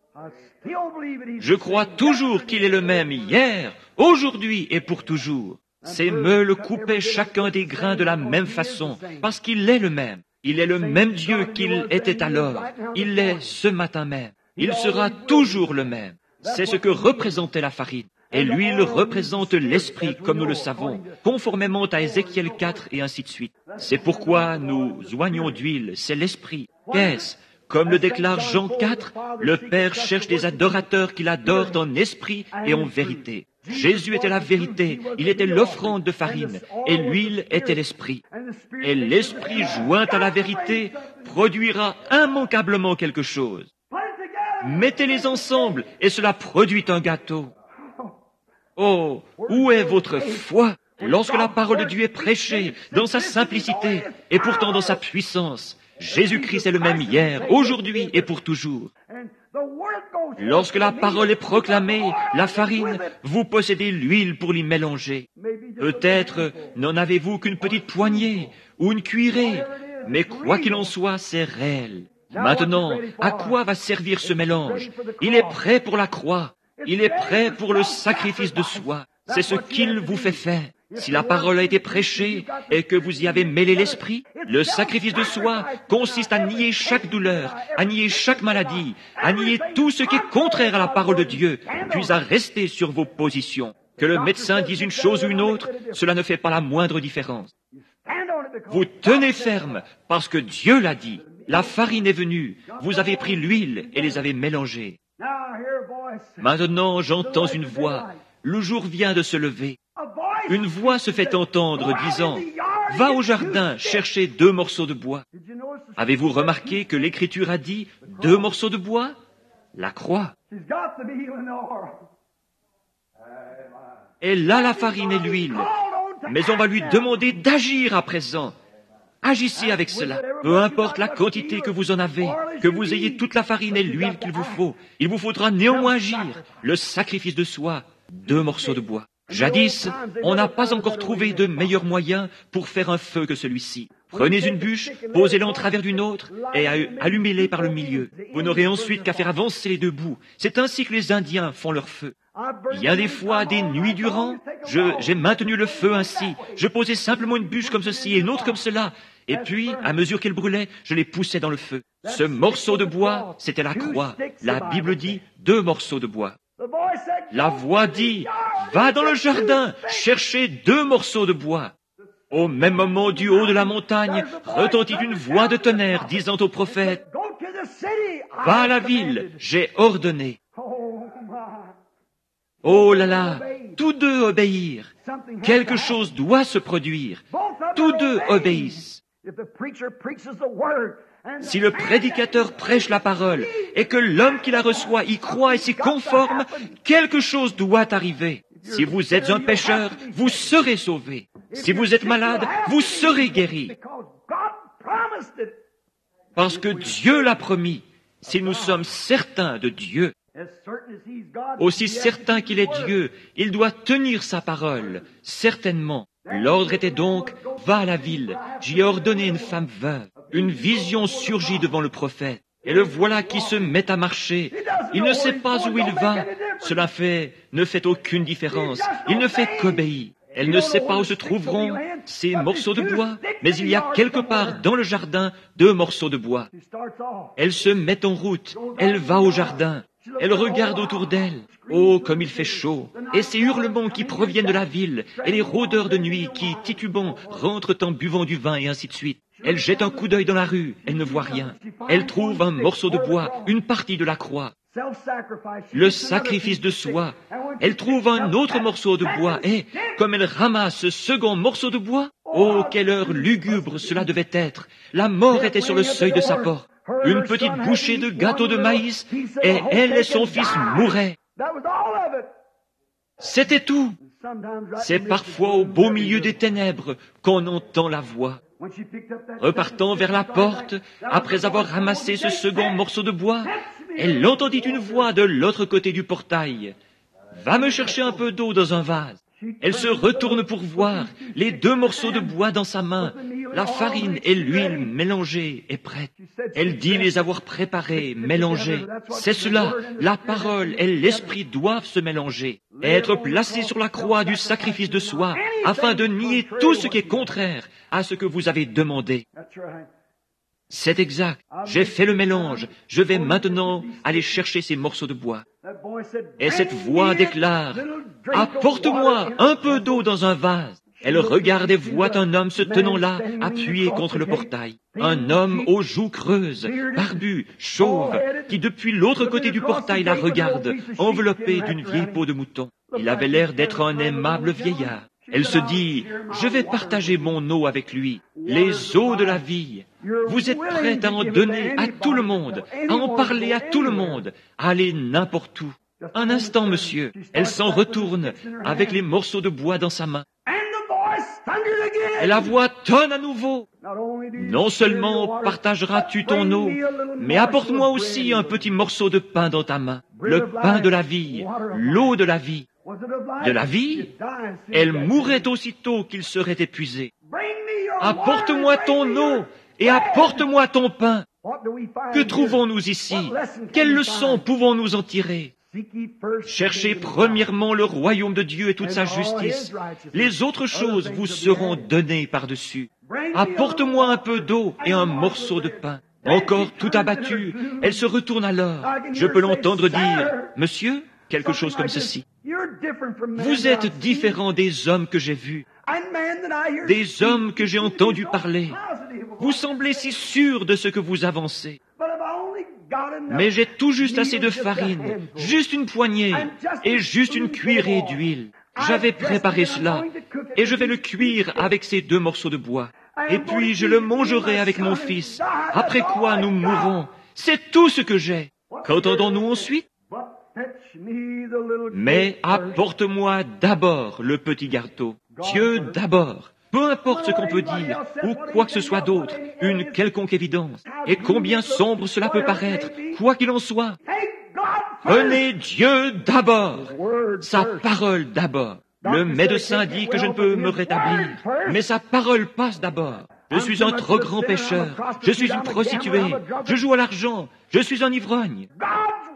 Je crois toujours qu'il est le même hier, aujourd'hui et pour toujours. Ces meules coupaient chacun des grains de la même façon, parce qu'il est le même. Il est le même Dieu qu'il était alors. Il l'est ce matin même. Il sera toujours le même. C'est ce que représentait la farine. Et l'huile représente l'esprit, comme nous le savons, conformément à Ézéchiel 4 et ainsi de suite. C'est pourquoi nous oignons d'huile, c'est l'esprit. Qu'est-ce? Comme le déclare Jean 4, le Père cherche des adorateurs qui l'adorent en esprit et en vérité. Jésus était la vérité, il était l'offrande de farine, et l'huile était l'esprit. Et l'esprit joint à la vérité produira immanquablement quelque chose. Mettez-les ensemble et cela produit un gâteau. Oh, où est votre foi lorsque la parole de Dieu est prêchée dans sa simplicité et pourtant dans sa puissance? Jésus-Christ est le même hier, aujourd'hui et pour toujours. Lorsque la parole est proclamée, la farine, vous possédez l'huile pour l'y mélanger. Peut-être n'en avez-vous qu'une petite poignée ou une cuillerée, mais quoi qu'il en soit, c'est réel. Maintenant, à quoi va servir ce mélange? Il est prêt pour la croix. Il est prêt pour le sacrifice de soi. C'est ce qu'il vous fait faire. Si la parole a été prêchée et que vous y avez mêlé l'esprit, le sacrifice de soi consiste à nier chaque douleur, à nier chaque maladie, à nier tout ce qui est contraire à la parole de Dieu, puis à rester sur vos positions. Que le médecin dise une chose ou une autre, cela ne fait pas la moindre différence. Vous tenez ferme parce que Dieu l'a dit. La farine est venue, vous avez pris l'huile et les avez mélangées. Maintenant, j'entends une voix. Le jour vient de se lever. Une voix se fait entendre disant, « Va au jardin chercher 2 morceaux de bois. » Avez-vous remarqué que l'Écriture a dit 2 morceaux de bois? La croix. Et là, la farine et l'huile. Mais on va lui demander d'agir à présent. Agissez avec cela. Peu importe la quantité que vous en avez, que vous ayez toute la farine et l'huile qu'il vous faut, il vous faudra néanmoins agir. Le sacrifice de soi, 2 morceaux de bois. Jadis, on n'a pas encore trouvé de meilleur moyen pour faire un feu que celui-ci. Prenez une bûche, posez-la en travers d'une autre et allumez-les par le milieu. Vous n'aurez ensuite qu'à faire avancer les 2 bouts. C'est ainsi que les Indiens font leur feu. Il y a des fois, des nuits durant, j'ai maintenu le feu ainsi. Je posais simplement une bûche comme ceci et une autre comme cela. Et puis, à mesure qu'elle brûlait, je les poussais dans le feu. Ce morceau de bois, c'était la croix. La Bible dit 2 morceaux de bois. La voix dit, va dans le jardin, chercher 2 morceaux de bois. Au même moment, du haut de la montagne, retentit une voix de tonnerre disant au prophète, va à la ville, j'ai ordonné. Oh là là, tous 2 obéirent. Quelque chose doit se produire. Tous 2 obéissent. Si le prédicateur prêche la parole et que l'homme qui la reçoit y croit et s'y conforme, quelque chose doit arriver. Si vous êtes un pécheur, vous serez sauvé. Si vous êtes malade, vous serez guéri. Parce que Dieu l'a promis. Si nous sommes certains de Dieu, aussi certain qu'il est Dieu, il doit tenir sa parole, certainement. L'ordre était donc, va à la ville, j'y ai ordonné une femme veuve. Une vision surgit devant le prophète, et le voilà qui se met à marcher. Il ne sait pas où il va. Cela ne fait aucune différence. Il ne fait qu'obéir. Elle ne sait pas où se trouveront ces morceaux de bois, mais il y a quelque part dans le jardin 2 morceaux de bois. Elle se met en route, elle va au jardin, elle regarde autour d'elle. Oh, comme il fait chaud! Et ces hurlements qui proviennent de la ville, et les rôdeurs de nuit qui, titubant, rentrent en buvant du vin, et ainsi de suite. Elle jette un coup d'œil dans la rue, elle ne voit rien. Elle trouve un morceau de bois, une partie de la croix, le sacrifice de soi. Elle trouve un autre morceau de bois, et, comme elle ramasse ce second morceau de bois, oh, quelle heure lugubre cela devait être! La mort était sur le seuil de sa porte. Une petite bouchée de gâteau de maïs, et elle et son fils mouraient. C'était tout. C'est parfois au beau milieu des ténèbres qu'on entend la voix. Repartant vers la porte, après avoir ramassé ce second morceau de bois, elle entendit une voix de l'autre côté du portail. « Va me chercher un peu d'eau dans un vase. » Elle se retourne pour voir les 2 morceaux de bois dans sa main. La farine et l'huile mélangées est prête. Elle dit les avoir préparés, mélangés. C'est cela, la parole et l'esprit doivent se mélanger, et être placés sur la croix du sacrifice de soi, afin de nier tout ce qui est contraire à ce que vous avez demandé. C'est exact. J'ai fait le mélange. Je vais maintenant aller chercher ces morceaux de bois. Et cette voix déclare, « Apporte-moi un peu d'eau dans un vase. » Elle regarde et voit un homme se tenant là, appuyé contre le portail. Un homme aux joues creuses, barbu, chauve, qui depuis l'autre côté du portail la regarde, enveloppé d'une vieille peau de mouton. Il avait l'air d'être un aimable vieillard. Elle se dit, je vais partager mon eau avec lui, les eaux de la vie. Vous êtes prête à en donner à tout le monde, à en parler à tout le monde, à aller n'importe où. Un instant, monsieur, elle s'en retourne avec les morceaux de bois dans sa main. Et la voix tonne à nouveau. Non seulement partageras-tu ton eau, mais apporte-moi aussi un petit morceau de pain dans ta main, le pain de la vie, l'eau de la vie. De la vie, elle mourrait aussitôt qu'il serait épuisé. Apporte-moi ton eau et apporte-moi ton pain. Que trouvons-nous ici? Quelles leçons pouvons-nous en tirer? Cherchez premièrement le royaume de Dieu et toute sa justice. Les autres choses vous seront données par-dessus. Apporte-moi un peu d'eau et un morceau de pain. Encore tout abattue, elle se retourne alors. Je peux l'entendre dire, « Monsieur ?» quelque chose comme ceci. Vous êtes différent des hommes que j'ai vus, des hommes que j'ai entendus parler. Vous semblez si sûr de ce que vous avancez. Mais j'ai tout juste assez de farine, juste une poignée et juste une cuillerée d'huile. J'avais préparé cela et je vais le cuire avec ces 2 morceaux de bois. Et puis je le mangerai avec mon fils, après quoi nous mourrons. C'est tout ce que j'ai. Qu'entendons-nous ensuite? Mais apporte-moi d'abord le petit gâteau. Dieu d'abord. Peu importe ce qu'on peut dire, ou quoi que ce soit d'autre, une quelconque évidence. Et combien sombre cela peut paraître, quoi qu'il en soit. Prenez Dieu d'abord, sa parole d'abord. Le médecin dit que je ne peux me rétablir, mais sa parole passe d'abord. Je suis un trop grand pécheur, je suis une prostituée, je joue à l'argent, je suis un ivrogne.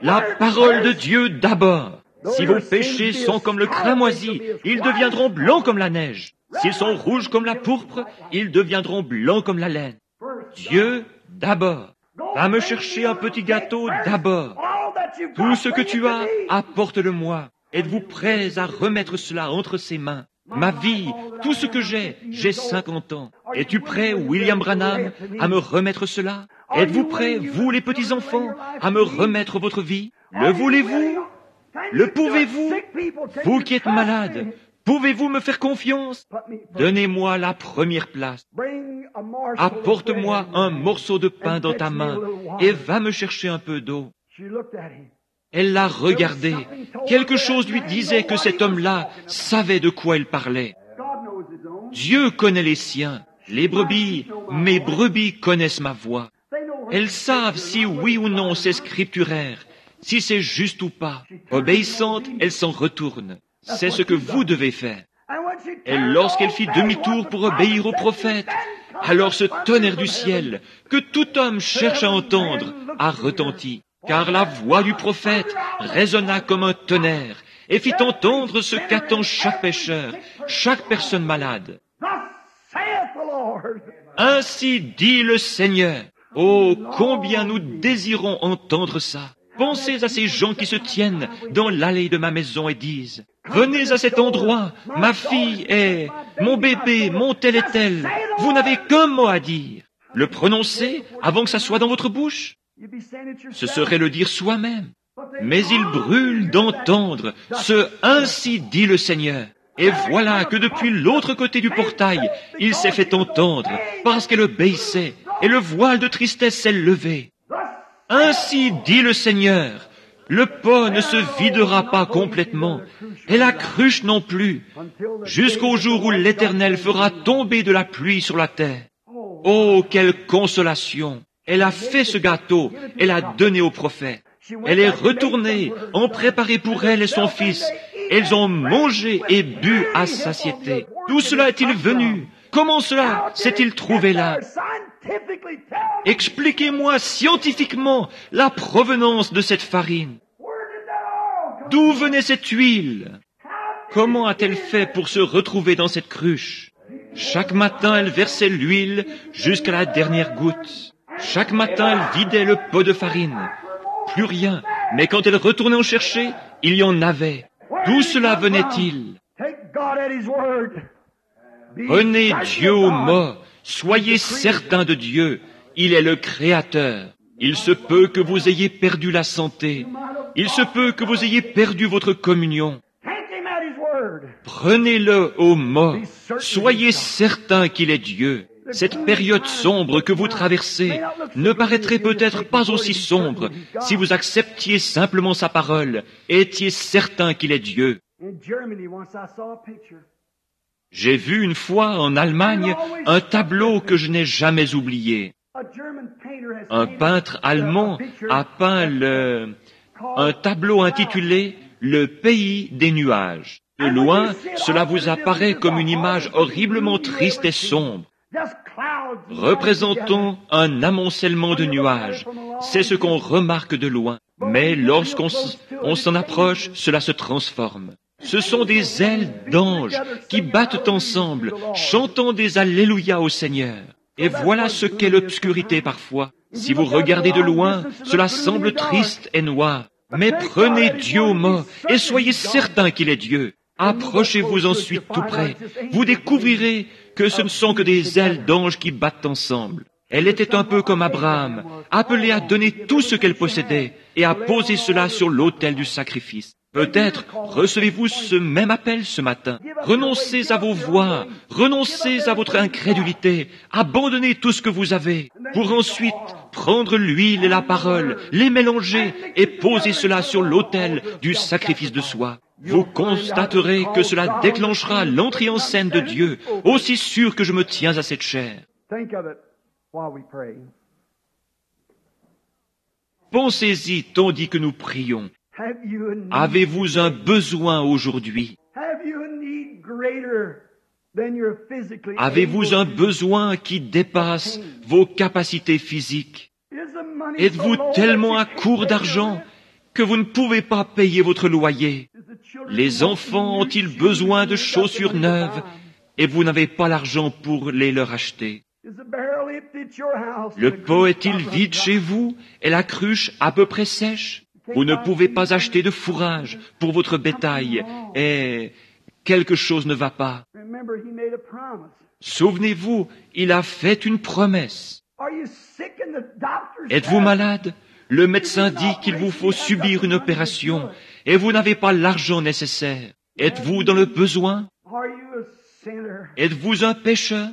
La parole de Dieu d'abord. Si vos péchés sont comme le cramoisi, ils deviendront blancs comme la neige. S'ils sont rouges comme la pourpre, ils deviendront blancs comme la laine. Dieu d'abord. Va me chercher un petit gâteau d'abord. Tout ce que tu as, apporte-le-moi. Êtes-vous prêts à remettre cela entre ses mains? Ma vie, tout ce que j'ai 50 ans. Es-tu prêt, William Branham, à me remettre cela? Êtes-vous prêts, vous les petits-enfants, à me remettre votre vie? Le voulez-vous? Le pouvez-vous? Vous qui êtes malades, Pouvez-vous me faire confiance? Donnez-moi la première place. Apporte-moi un morceau de pain dans ta main et va me chercher un peu d'eau. Elle l'a regardé. Quelque chose lui disait que cet homme-là savait de quoi il parlait. Dieu connaît les siens. Les brebis, mes brebis connaissent ma voix. Elles savent si oui ou non c'est scripturaire, si c'est juste ou pas. Obéissante, elles s'en retournent. C'est ce que vous devez faire. Et lorsqu'elle fit demi-tour pour obéir au prophète, alors ce tonnerre du ciel, que tout homme cherche à entendre, a retenti. Car la voix du prophète résonna comme un tonnerre et fit entendre ce qu'attend chaque pécheur, chaque personne malade. Ainsi dit le Seigneur. Oh, combien nous désirons entendre ça. Pensez à ces gens qui se tiennent dans l'allée de ma maison et disent, « Venez à cet endroit, ma fille est, mon bébé, mon tel et tel. » Vous n'avez qu'un mot à dire. Le prononcer avant que ça soit dans votre bouche. Ce serait le dire soi-même. Mais il brûle d'entendre ce « Ainsi dit le Seigneur ». Et voilà que depuis l'autre côté du portail, il s'est fait entendre parce qu'elle obéissait et le voile de tristesse s'est levé. Ainsi dit le Seigneur, le pot ne se videra pas complètement et la cruche non plus, jusqu'au jour où l'Éternel fera tomber de la pluie sur la terre. Oh, quelle consolation! Elle a fait ce gâteau, elle l'a donné au prophète. Elle est retournée, en préparé pour elle et son fils. Elles ont mangé et bu à satiété. D'où cela est-il venu? Comment cela s'est-il trouvé là? Expliquez-moi scientifiquement la provenance de cette farine. D'où venait cette huile? Comment a-t-elle fait pour se retrouver dans cette cruche? Chaque matin, elle versait l'huile jusqu'à la dernière goutte. Chaque matin, elle vidait le pot de farine. Plus rien, mais quand elle retournait en chercher, il y en avait. D'où cela venait-il? Prenez Dieu au mot, soyez certains de Dieu, il est le Créateur. Il se peut que vous ayez perdu la santé, il se peut que vous ayez perdu votre communion. Prenez-le au mot, soyez certains qu'il est Dieu. Cette période sombre que vous traversez ne paraîtrait peut-être pas aussi sombre si vous acceptiez simplement sa parole et étiez certain qu'il est Dieu. J'ai vu une fois en Allemagne un tableau que je n'ai jamais oublié. Un peintre allemand a peint un tableau intitulé « Le pays des nuages ». De loin, cela vous apparaît comme une image horriblement triste et sombre. Représentant un amoncellement de nuages. C'est ce qu'on remarque de loin. Mais lorsqu'on s'en approche, cela se transforme. Ce sont des ailes d'anges qui battent ensemble, chantant des Alléluia au Seigneur. Et voilà ce qu'est l'obscurité parfois. Si vous regardez de loin, cela semble triste et noir. Mais prenez Dieu au mot et soyez certains qu'il est Dieu. Approchez-vous ensuite tout près. Vous découvrirez que ce ne sont que des ailes d'anges qui battent ensemble. Elle était un peu comme Abraham, appelée à donner tout ce qu'elle possédait et à poser cela sur l'autel du sacrifice. Peut-être recevez-vous ce même appel ce matin. Renoncez à vos voix, renoncez à votre incrédulité, abandonnez tout ce que vous avez, pour ensuite prendre l'huile et la parole, les mélanger et poser cela sur l'autel du sacrifice de soi. Vous constaterez que cela déclenchera l'entrée en scène de Dieu, aussi sûr que je me tiens à cette chair. Pensez-y tandis que nous prions. Avez-vous un besoin aujourd'hui? Avez-vous un besoin qui dépasse vos capacités physiques? Êtes-vous tellement à court d'argent que vous ne pouvez pas payer votre loyer? Les enfants ont-ils besoin de chaussures neuves et vous n'avez pas l'argent pour les leur acheter? Le pot est-il vide chez vous et la cruche à peu près sèche? Vous ne pouvez pas acheter de fourrage pour votre bétail et quelque chose ne va pas. Souvenez-vous, il a fait une promesse. Êtes-vous malade? Le médecin dit qu'il vous faut subir une opération et vous n'avez pas l'argent nécessaire. Êtes-vous dans le besoin? Êtes-vous un pécheur?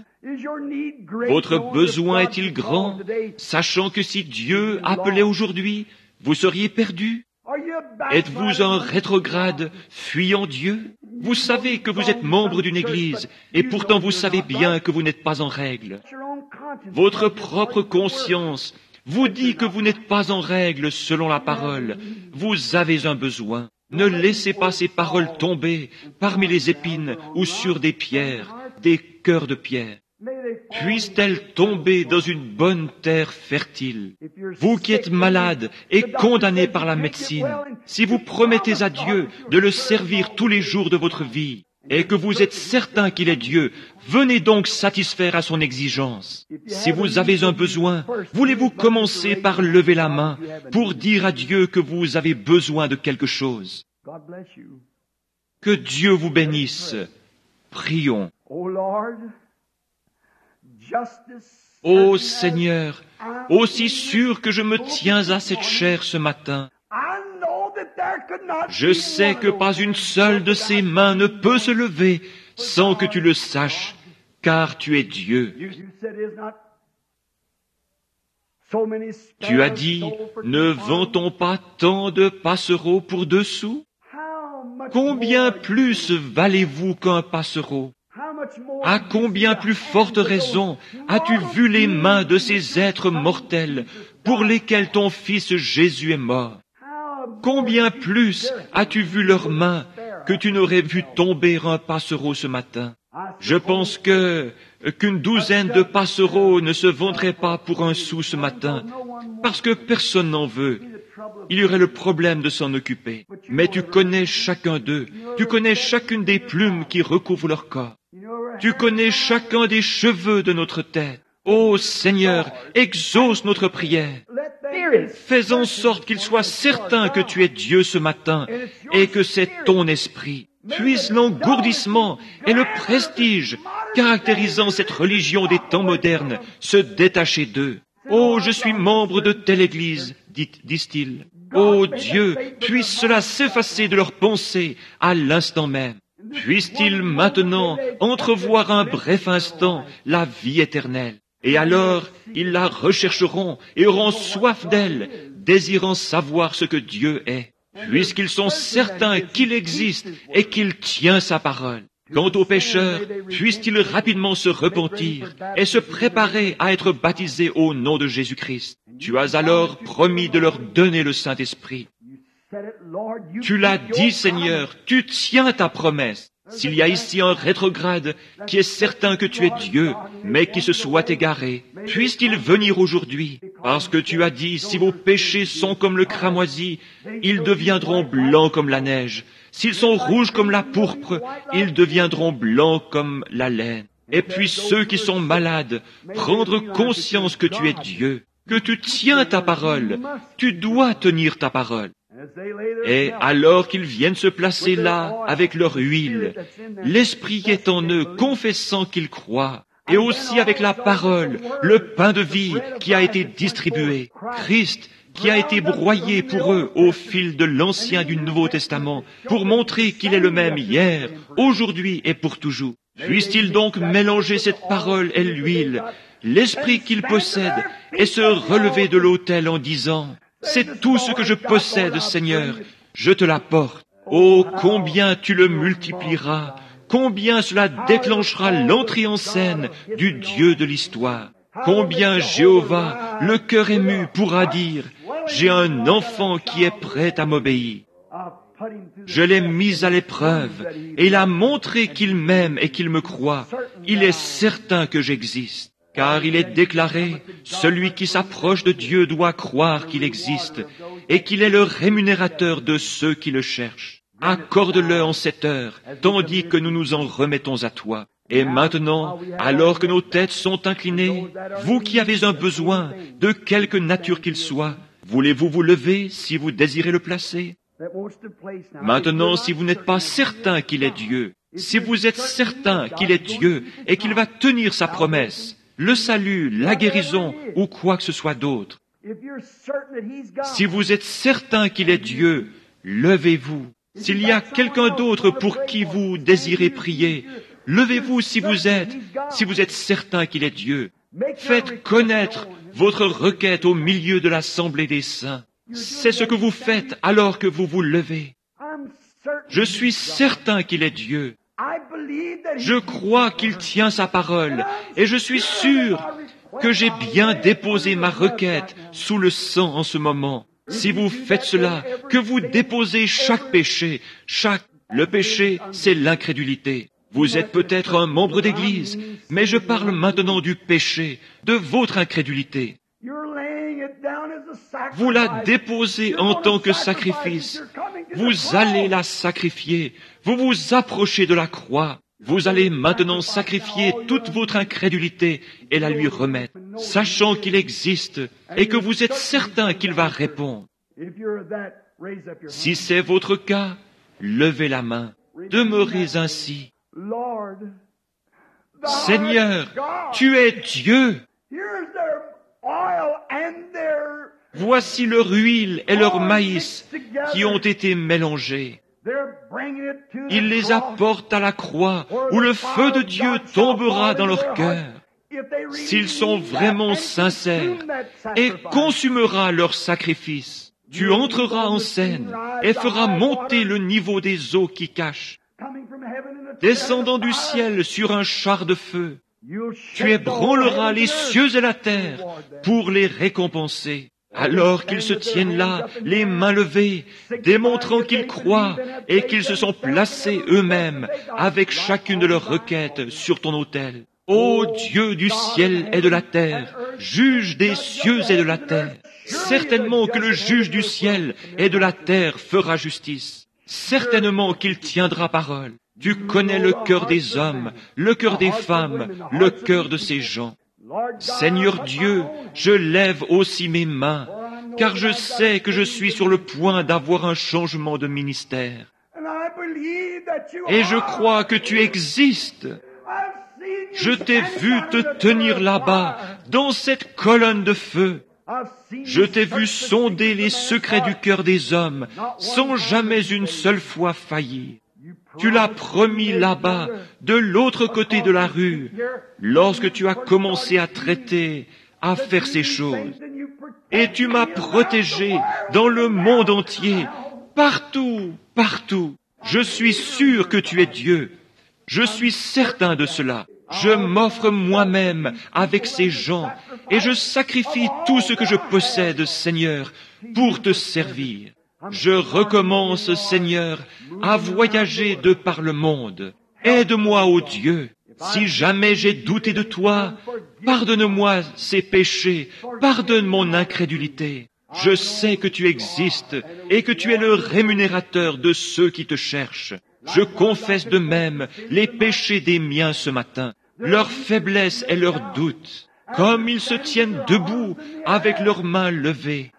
Votre besoin est-il grand, sachant que si Dieu appelait aujourd'hui, vous seriez perdu? Êtes-vous un rétrograde, fuyant Dieu? Vous savez que vous êtes membre d'une église, et pourtant vous savez bien que vous n'êtes pas en règle. Votre propre conscience vous dit que vous n'êtes pas en règle selon la parole. Vous avez un besoin. Ne laissez pas ces paroles tomber parmi les épines ou sur des pierres, des cœurs de pierre. Puissent-elles tomber dans une bonne terre fertile? Vous qui êtes malade et condamné par la médecine, si vous promettez à Dieu de le servir tous les jours de votre vie, et que vous êtes certain qu'il est Dieu, venez donc satisfaire à son exigence. Si vous avez un besoin, voulez-vous commencer par lever la main pour dire à Dieu que vous avez besoin de quelque chose? Que Dieu vous bénisse. Prions. Ô Seigneur, aussi sûr que je me tiens à cette chair ce matin, je sais que pas une seule de ces mains ne peut se lever sans que tu le saches, car tu es Dieu. Tu as dit, ne vend-on pas tant de passereaux pour 2 sous? Combien plus valez-vous qu'un passereau? À combien plus forte raison as-tu vu les mains de ces êtres mortels pour lesquels ton Fils Jésus est mort? Combien plus as-tu vu leurs mains que tu n'aurais vu tomber un passereau ce matin? Je pense qu'une douzaine de passereaux ne se vendraient pas pour 1 sou ce matin, parce que personne n'en veut. Il y aurait le problème de s'en occuper. Mais tu connais chacun d'eux. Tu connais chacune des plumes qui recouvrent leur corps. Tu connais chacun des cheveux de notre tête. Ô Seigneur, exauce notre prière. Fais en sorte qu'ils soient certains que tu es Dieu ce matin et que c'est ton esprit. Puisse l'engourdissement et le prestige caractérisant cette religion des temps modernes se détacher d'eux. Oh, je suis membre de telle église, disent-ils. Oh Dieu, puisse cela s'effacer de leurs pensées à l'instant même. Puisse-t-il maintenant entrevoir un bref instant la vie éternelle. Et alors, ils la rechercheront et auront soif d'elle, désirant savoir ce que Dieu est, puisqu'ils sont certains qu'il existe et qu'il tient sa parole. Quant aux pécheurs, puissent-ils rapidement se repentir et se préparer à être baptisés au nom de Jésus-Christ. Tu as alors promis de leur donner le Saint-Esprit. Tu l'as dit, Seigneur, tu tiens ta promesse. S'il y a ici un rétrograde qui est certain que tu es Dieu, mais qui se soit égaré, puisse-t-il venir aujourd'hui, parce que tu as dit, si vos péchés sont comme le cramoisi, ils deviendront blancs comme la neige. S'ils sont rouges comme la pourpre, ils deviendront blancs comme la laine. Et puis ceux qui sont malades, prendre conscience que tu es Dieu, que tu tiens ta parole, tu dois tenir ta parole. Et alors qu'ils viennent se placer là avec leur huile, l'Esprit est en eux, confessant qu'ils croient, et aussi avec la parole, le pain de vie qui a été distribué, Christ qui a été broyé pour eux au fil de l'Ancien et du Nouveau Testament, pour montrer qu'il est le même hier, aujourd'hui et pour toujours. Puisse-t-il donc mélanger cette parole et l'huile, l'Esprit qu'il possède, et se relever de l'autel en disant, c'est tout ce que je possède, Seigneur, je te l'apporte. Oh, combien tu le multiplieras, combien cela déclenchera l'entrée en scène du Dieu de l'histoire. Combien Jéhovah, le cœur ému, pourra dire, j'ai un enfant qui est prêt à m'obéir. Je l'ai mis à l'épreuve, et il a montré qu'il m'aime et qu'il me croit. Il est certain que j'existe. Car il est déclaré, celui qui s'approche de Dieu doit croire qu'il existe et qu'il est le rémunérateur de ceux qui le cherchent. Accorde-le en cette heure, tandis que nous nous en remettons à toi. Et maintenant, alors que nos têtes sont inclinées, vous qui avez un besoin, de quelque nature qu'il soit, voulez-vous vous lever si vous désirez le placer? Maintenant, si vous n'êtes pas certain qu'il est Dieu, si vous êtes certain qu'il est Dieu et qu'il va tenir sa promesse, le salut, la guérison ou quoi que ce soit d'autre. Si vous êtes certain qu'il est Dieu, levez-vous. S'il y a quelqu'un d'autre pour qui vous désirez prier, Levez-vous si vous êtes certain qu'il est Dieu. Faites connaître votre requête au milieu de l'assemblée des saints. C'est ce que vous faites alors que vous vous levez. Je suis certain qu'il est Dieu. Je crois qu'il tient sa parole et je suis sûr que j'ai bien déposé ma requête sous le sang en ce moment. Si vous faites cela, que vous déposez chaque péché, le péché, c'est l'incrédulité. Vous êtes peut-être un membre d'église, mais je parle maintenant du péché, de votre incrédulité. Vous la déposez en tant que sacrifice. Vous allez la sacrifier. Vous vous approchez de la croix. Vous allez maintenant sacrifier toute votre incrédulité et la lui remettre, sachant qu'il existe et que vous êtes certain qu'il va répondre. Si c'est votre cas, levez la main. Demeurez ainsi. Seigneur, tu es Dieu. Voici leur huile et leur maïs qui ont été mélangés. Ils les apportent à la croix où le feu de Dieu tombera dans leur cœur. S'ils sont vraiment sincères, et consumera leur sacrifice, tu entreras en scène et feras monter le niveau des eaux qui cachent. Descendant du ciel sur un char de feu, tu ébranleras les cieux et la terre pour les récompenser. Alors qu'ils se tiennent là, les mains levées, démontrant qu'ils croient et qu'ils se sont placés eux-mêmes avec chacune de leurs requêtes sur ton autel. Ô Dieu du ciel et de la terre, juge des cieux et de la terre, certainement que le juge du ciel et de la terre fera justice. Certainement qu'il tiendra parole. Tu connais le cœur des hommes, le cœur des femmes, le cœur de ces gens. Seigneur Dieu, je lève aussi mes mains, car je sais que je suis sur le point d'avoir un changement de ministère. Et je crois que tu existes. Je t'ai vu te tenir là-bas, dans cette colonne de feu. Je t'ai vu sonder les secrets du cœur des hommes, sans jamais une seule fois faillir. Tu l'as promis là-bas, de l'autre côté de la rue, lorsque tu as commencé à traiter, à faire ces choses. Et tu m'as protégé dans le monde entier, partout, partout. Je suis sûr que tu es Dieu. Je suis certain de cela. Je m'offre moi-même avec ces gens et je sacrifie tout ce que je possède, Seigneur, pour te servir. Je recommence, Seigneur, à voyager de par le monde. Aide-moi, ô Dieu. Si jamais j'ai douté de toi, pardonne-moi ces péchés, pardonne mon incrédulité. Je sais que tu existes et que tu es le rémunérateur de ceux qui te cherchent. Je confesse de même les péchés des miens ce matin, leur faiblesse et leurs doutes, comme ils se tiennent debout avec leurs mains levées.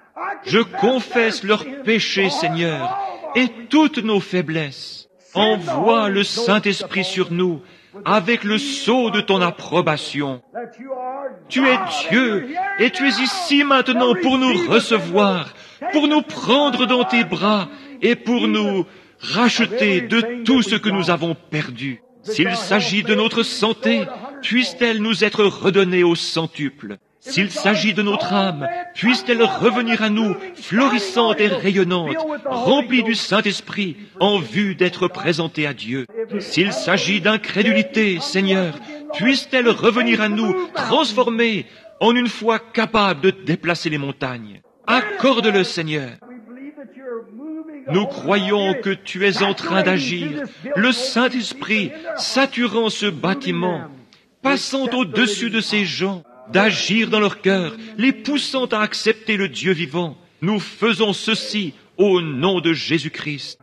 Je confesse leurs péchés, Seigneur, et toutes nos faiblesses. Envoie le Saint-Esprit sur nous avec le sceau de ton approbation. Tu es Dieu et tu es ici maintenant pour nous recevoir, pour nous prendre dans tes bras et pour nous racheter de tout ce que nous avons perdu. S'il s'agit de notre santé, puisse-t-elle nous être redonnée au centuple. S'il s'agit de notre âme, puisse-t-elle revenir à nous, florissante et rayonnante, remplie du Saint-Esprit, en vue d'être présentée à Dieu. S'il s'agit d'incrédulité, Seigneur, puisse-t-elle revenir à nous, transformée, en une foi capable de déplacer les montagnes. Accorde-le, Seigneur. Nous croyons que tu es en train d'agir, le Saint-Esprit saturant ce bâtiment, passant au-dessus de ces gens, d'agir dans leur cœur, les poussant à accepter le Dieu vivant. Nous faisons ceci au nom de Jésus-Christ.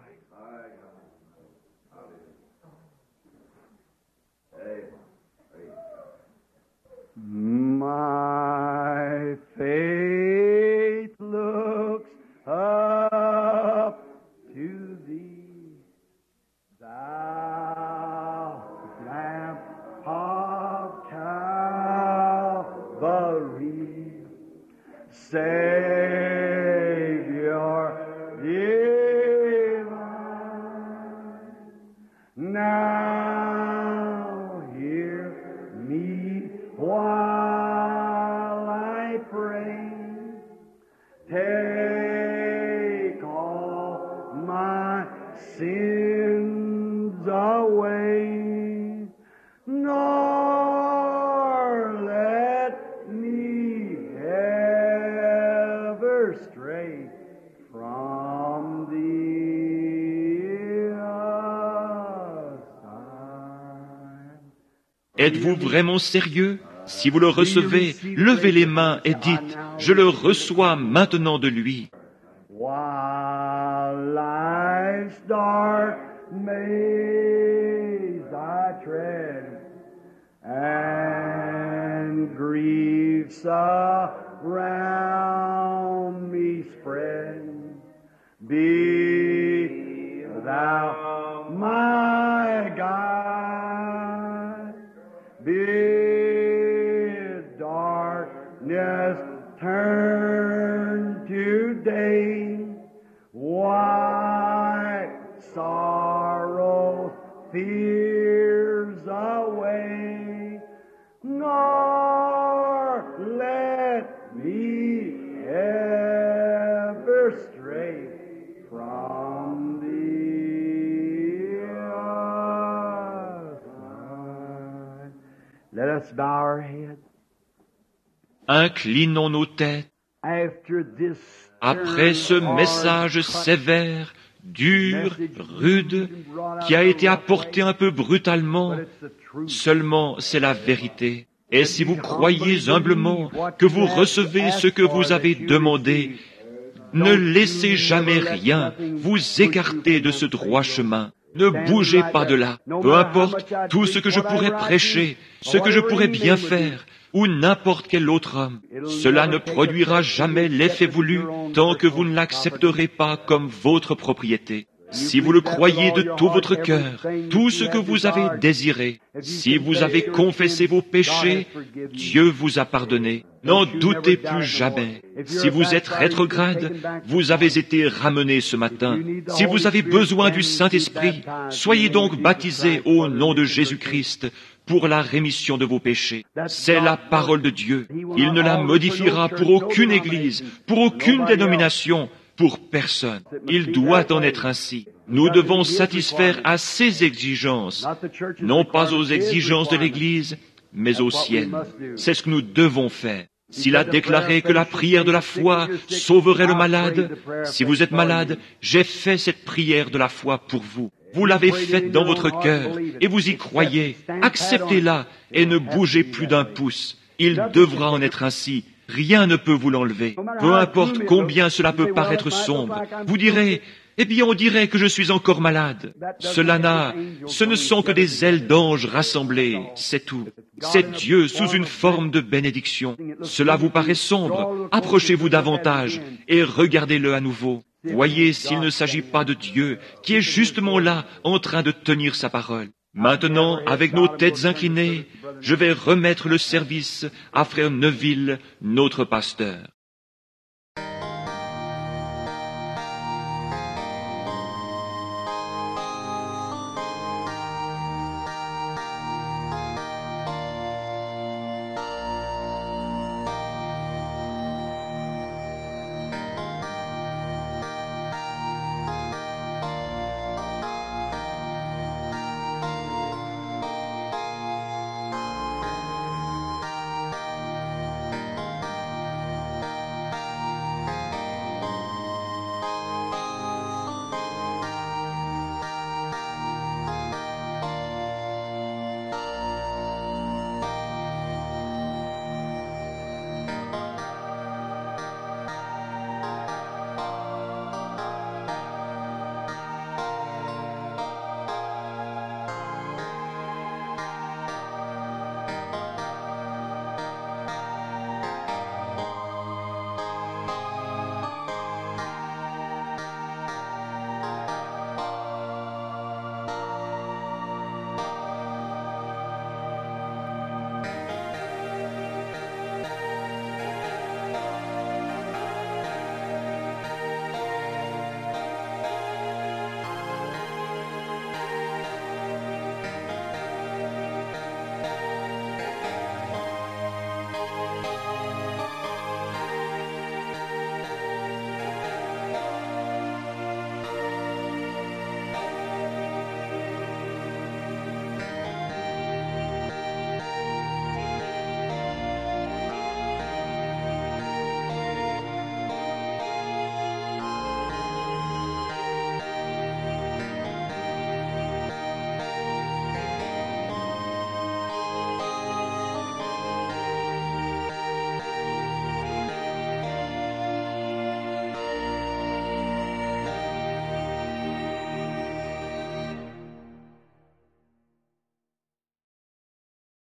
My faith looks up to thee, thou lamp of Calvary, Savior divine. Now Take all my sins away, nor let me ever stray from thee aside. Êtes-vous vraiment sérieux? Si vous le recevez, levez les mains et dites, je le reçois maintenant de lui. While life's dark maze I tread, and griefs around me spread, be thou my guide, bid darkness turn to day, wipe sorrow, fears away, nor let me ever stray from thee aside. Let us bow our heads. Inclinons nos têtes. After this Après ce message sévère, dur, rude, qui a été apporté un peu brutalement, seulement c'est la vérité. Et si vous croyez humblement que vous recevez ce que vous avez demandé, ne laissez jamais rien vous écarter de ce droit chemin. Ne bougez pas de là. Peu importe tout ce que je pourrais prêcher, ce que je pourrais bien faire, ou n'importe quel autre homme. Cela ne produira jamais l'effet voulu tant que vous ne l'accepterez pas comme votre propriété. Si vous le croyez de tout votre cœur, tout ce que vous avez désiré, si vous avez confessé vos péchés, Dieu vous a pardonné. N'en doutez plus jamais. Si vous êtes rétrograde, vous avez été ramené ce matin. Si vous avez besoin du Saint-Esprit, soyez donc baptisés au nom de Jésus-Christ pour la rémission de vos péchés. C'est la parole de Dieu. Il ne la modifiera pour aucune église, pour aucune dénomination, pour personne. Il doit en être ainsi. Nous devons satisfaire à ses exigences, non pas aux exigences de l'Église, mais aux siennes. C'est ce que nous devons faire. S'il a déclaré que la prière de la foi sauverait le malade, si vous êtes malade, j'ai fait cette prière de la foi pour vous. Vous l'avez faite dans votre cœur et vous y croyez. Acceptez-la et ne bougez plus d'un pouce. Il devra en être ainsi. Rien ne peut vous l'enlever. Peu importe combien cela peut paraître sombre. Vous direz, eh bien on dirait que je suis encore malade. Ce ne sont que des ailes d'anges rassemblées, c'est tout. C'est Dieu sous une forme de bénédiction. Cela vous paraît sombre. Approchez-vous davantage et regardez-le à nouveau. Voyez s'il ne s'agit pas de Dieu qui est justement là en train de tenir sa parole. Maintenant, avec nos têtes inclinées, je vais remettre le service à Frère Neville, notre pasteur.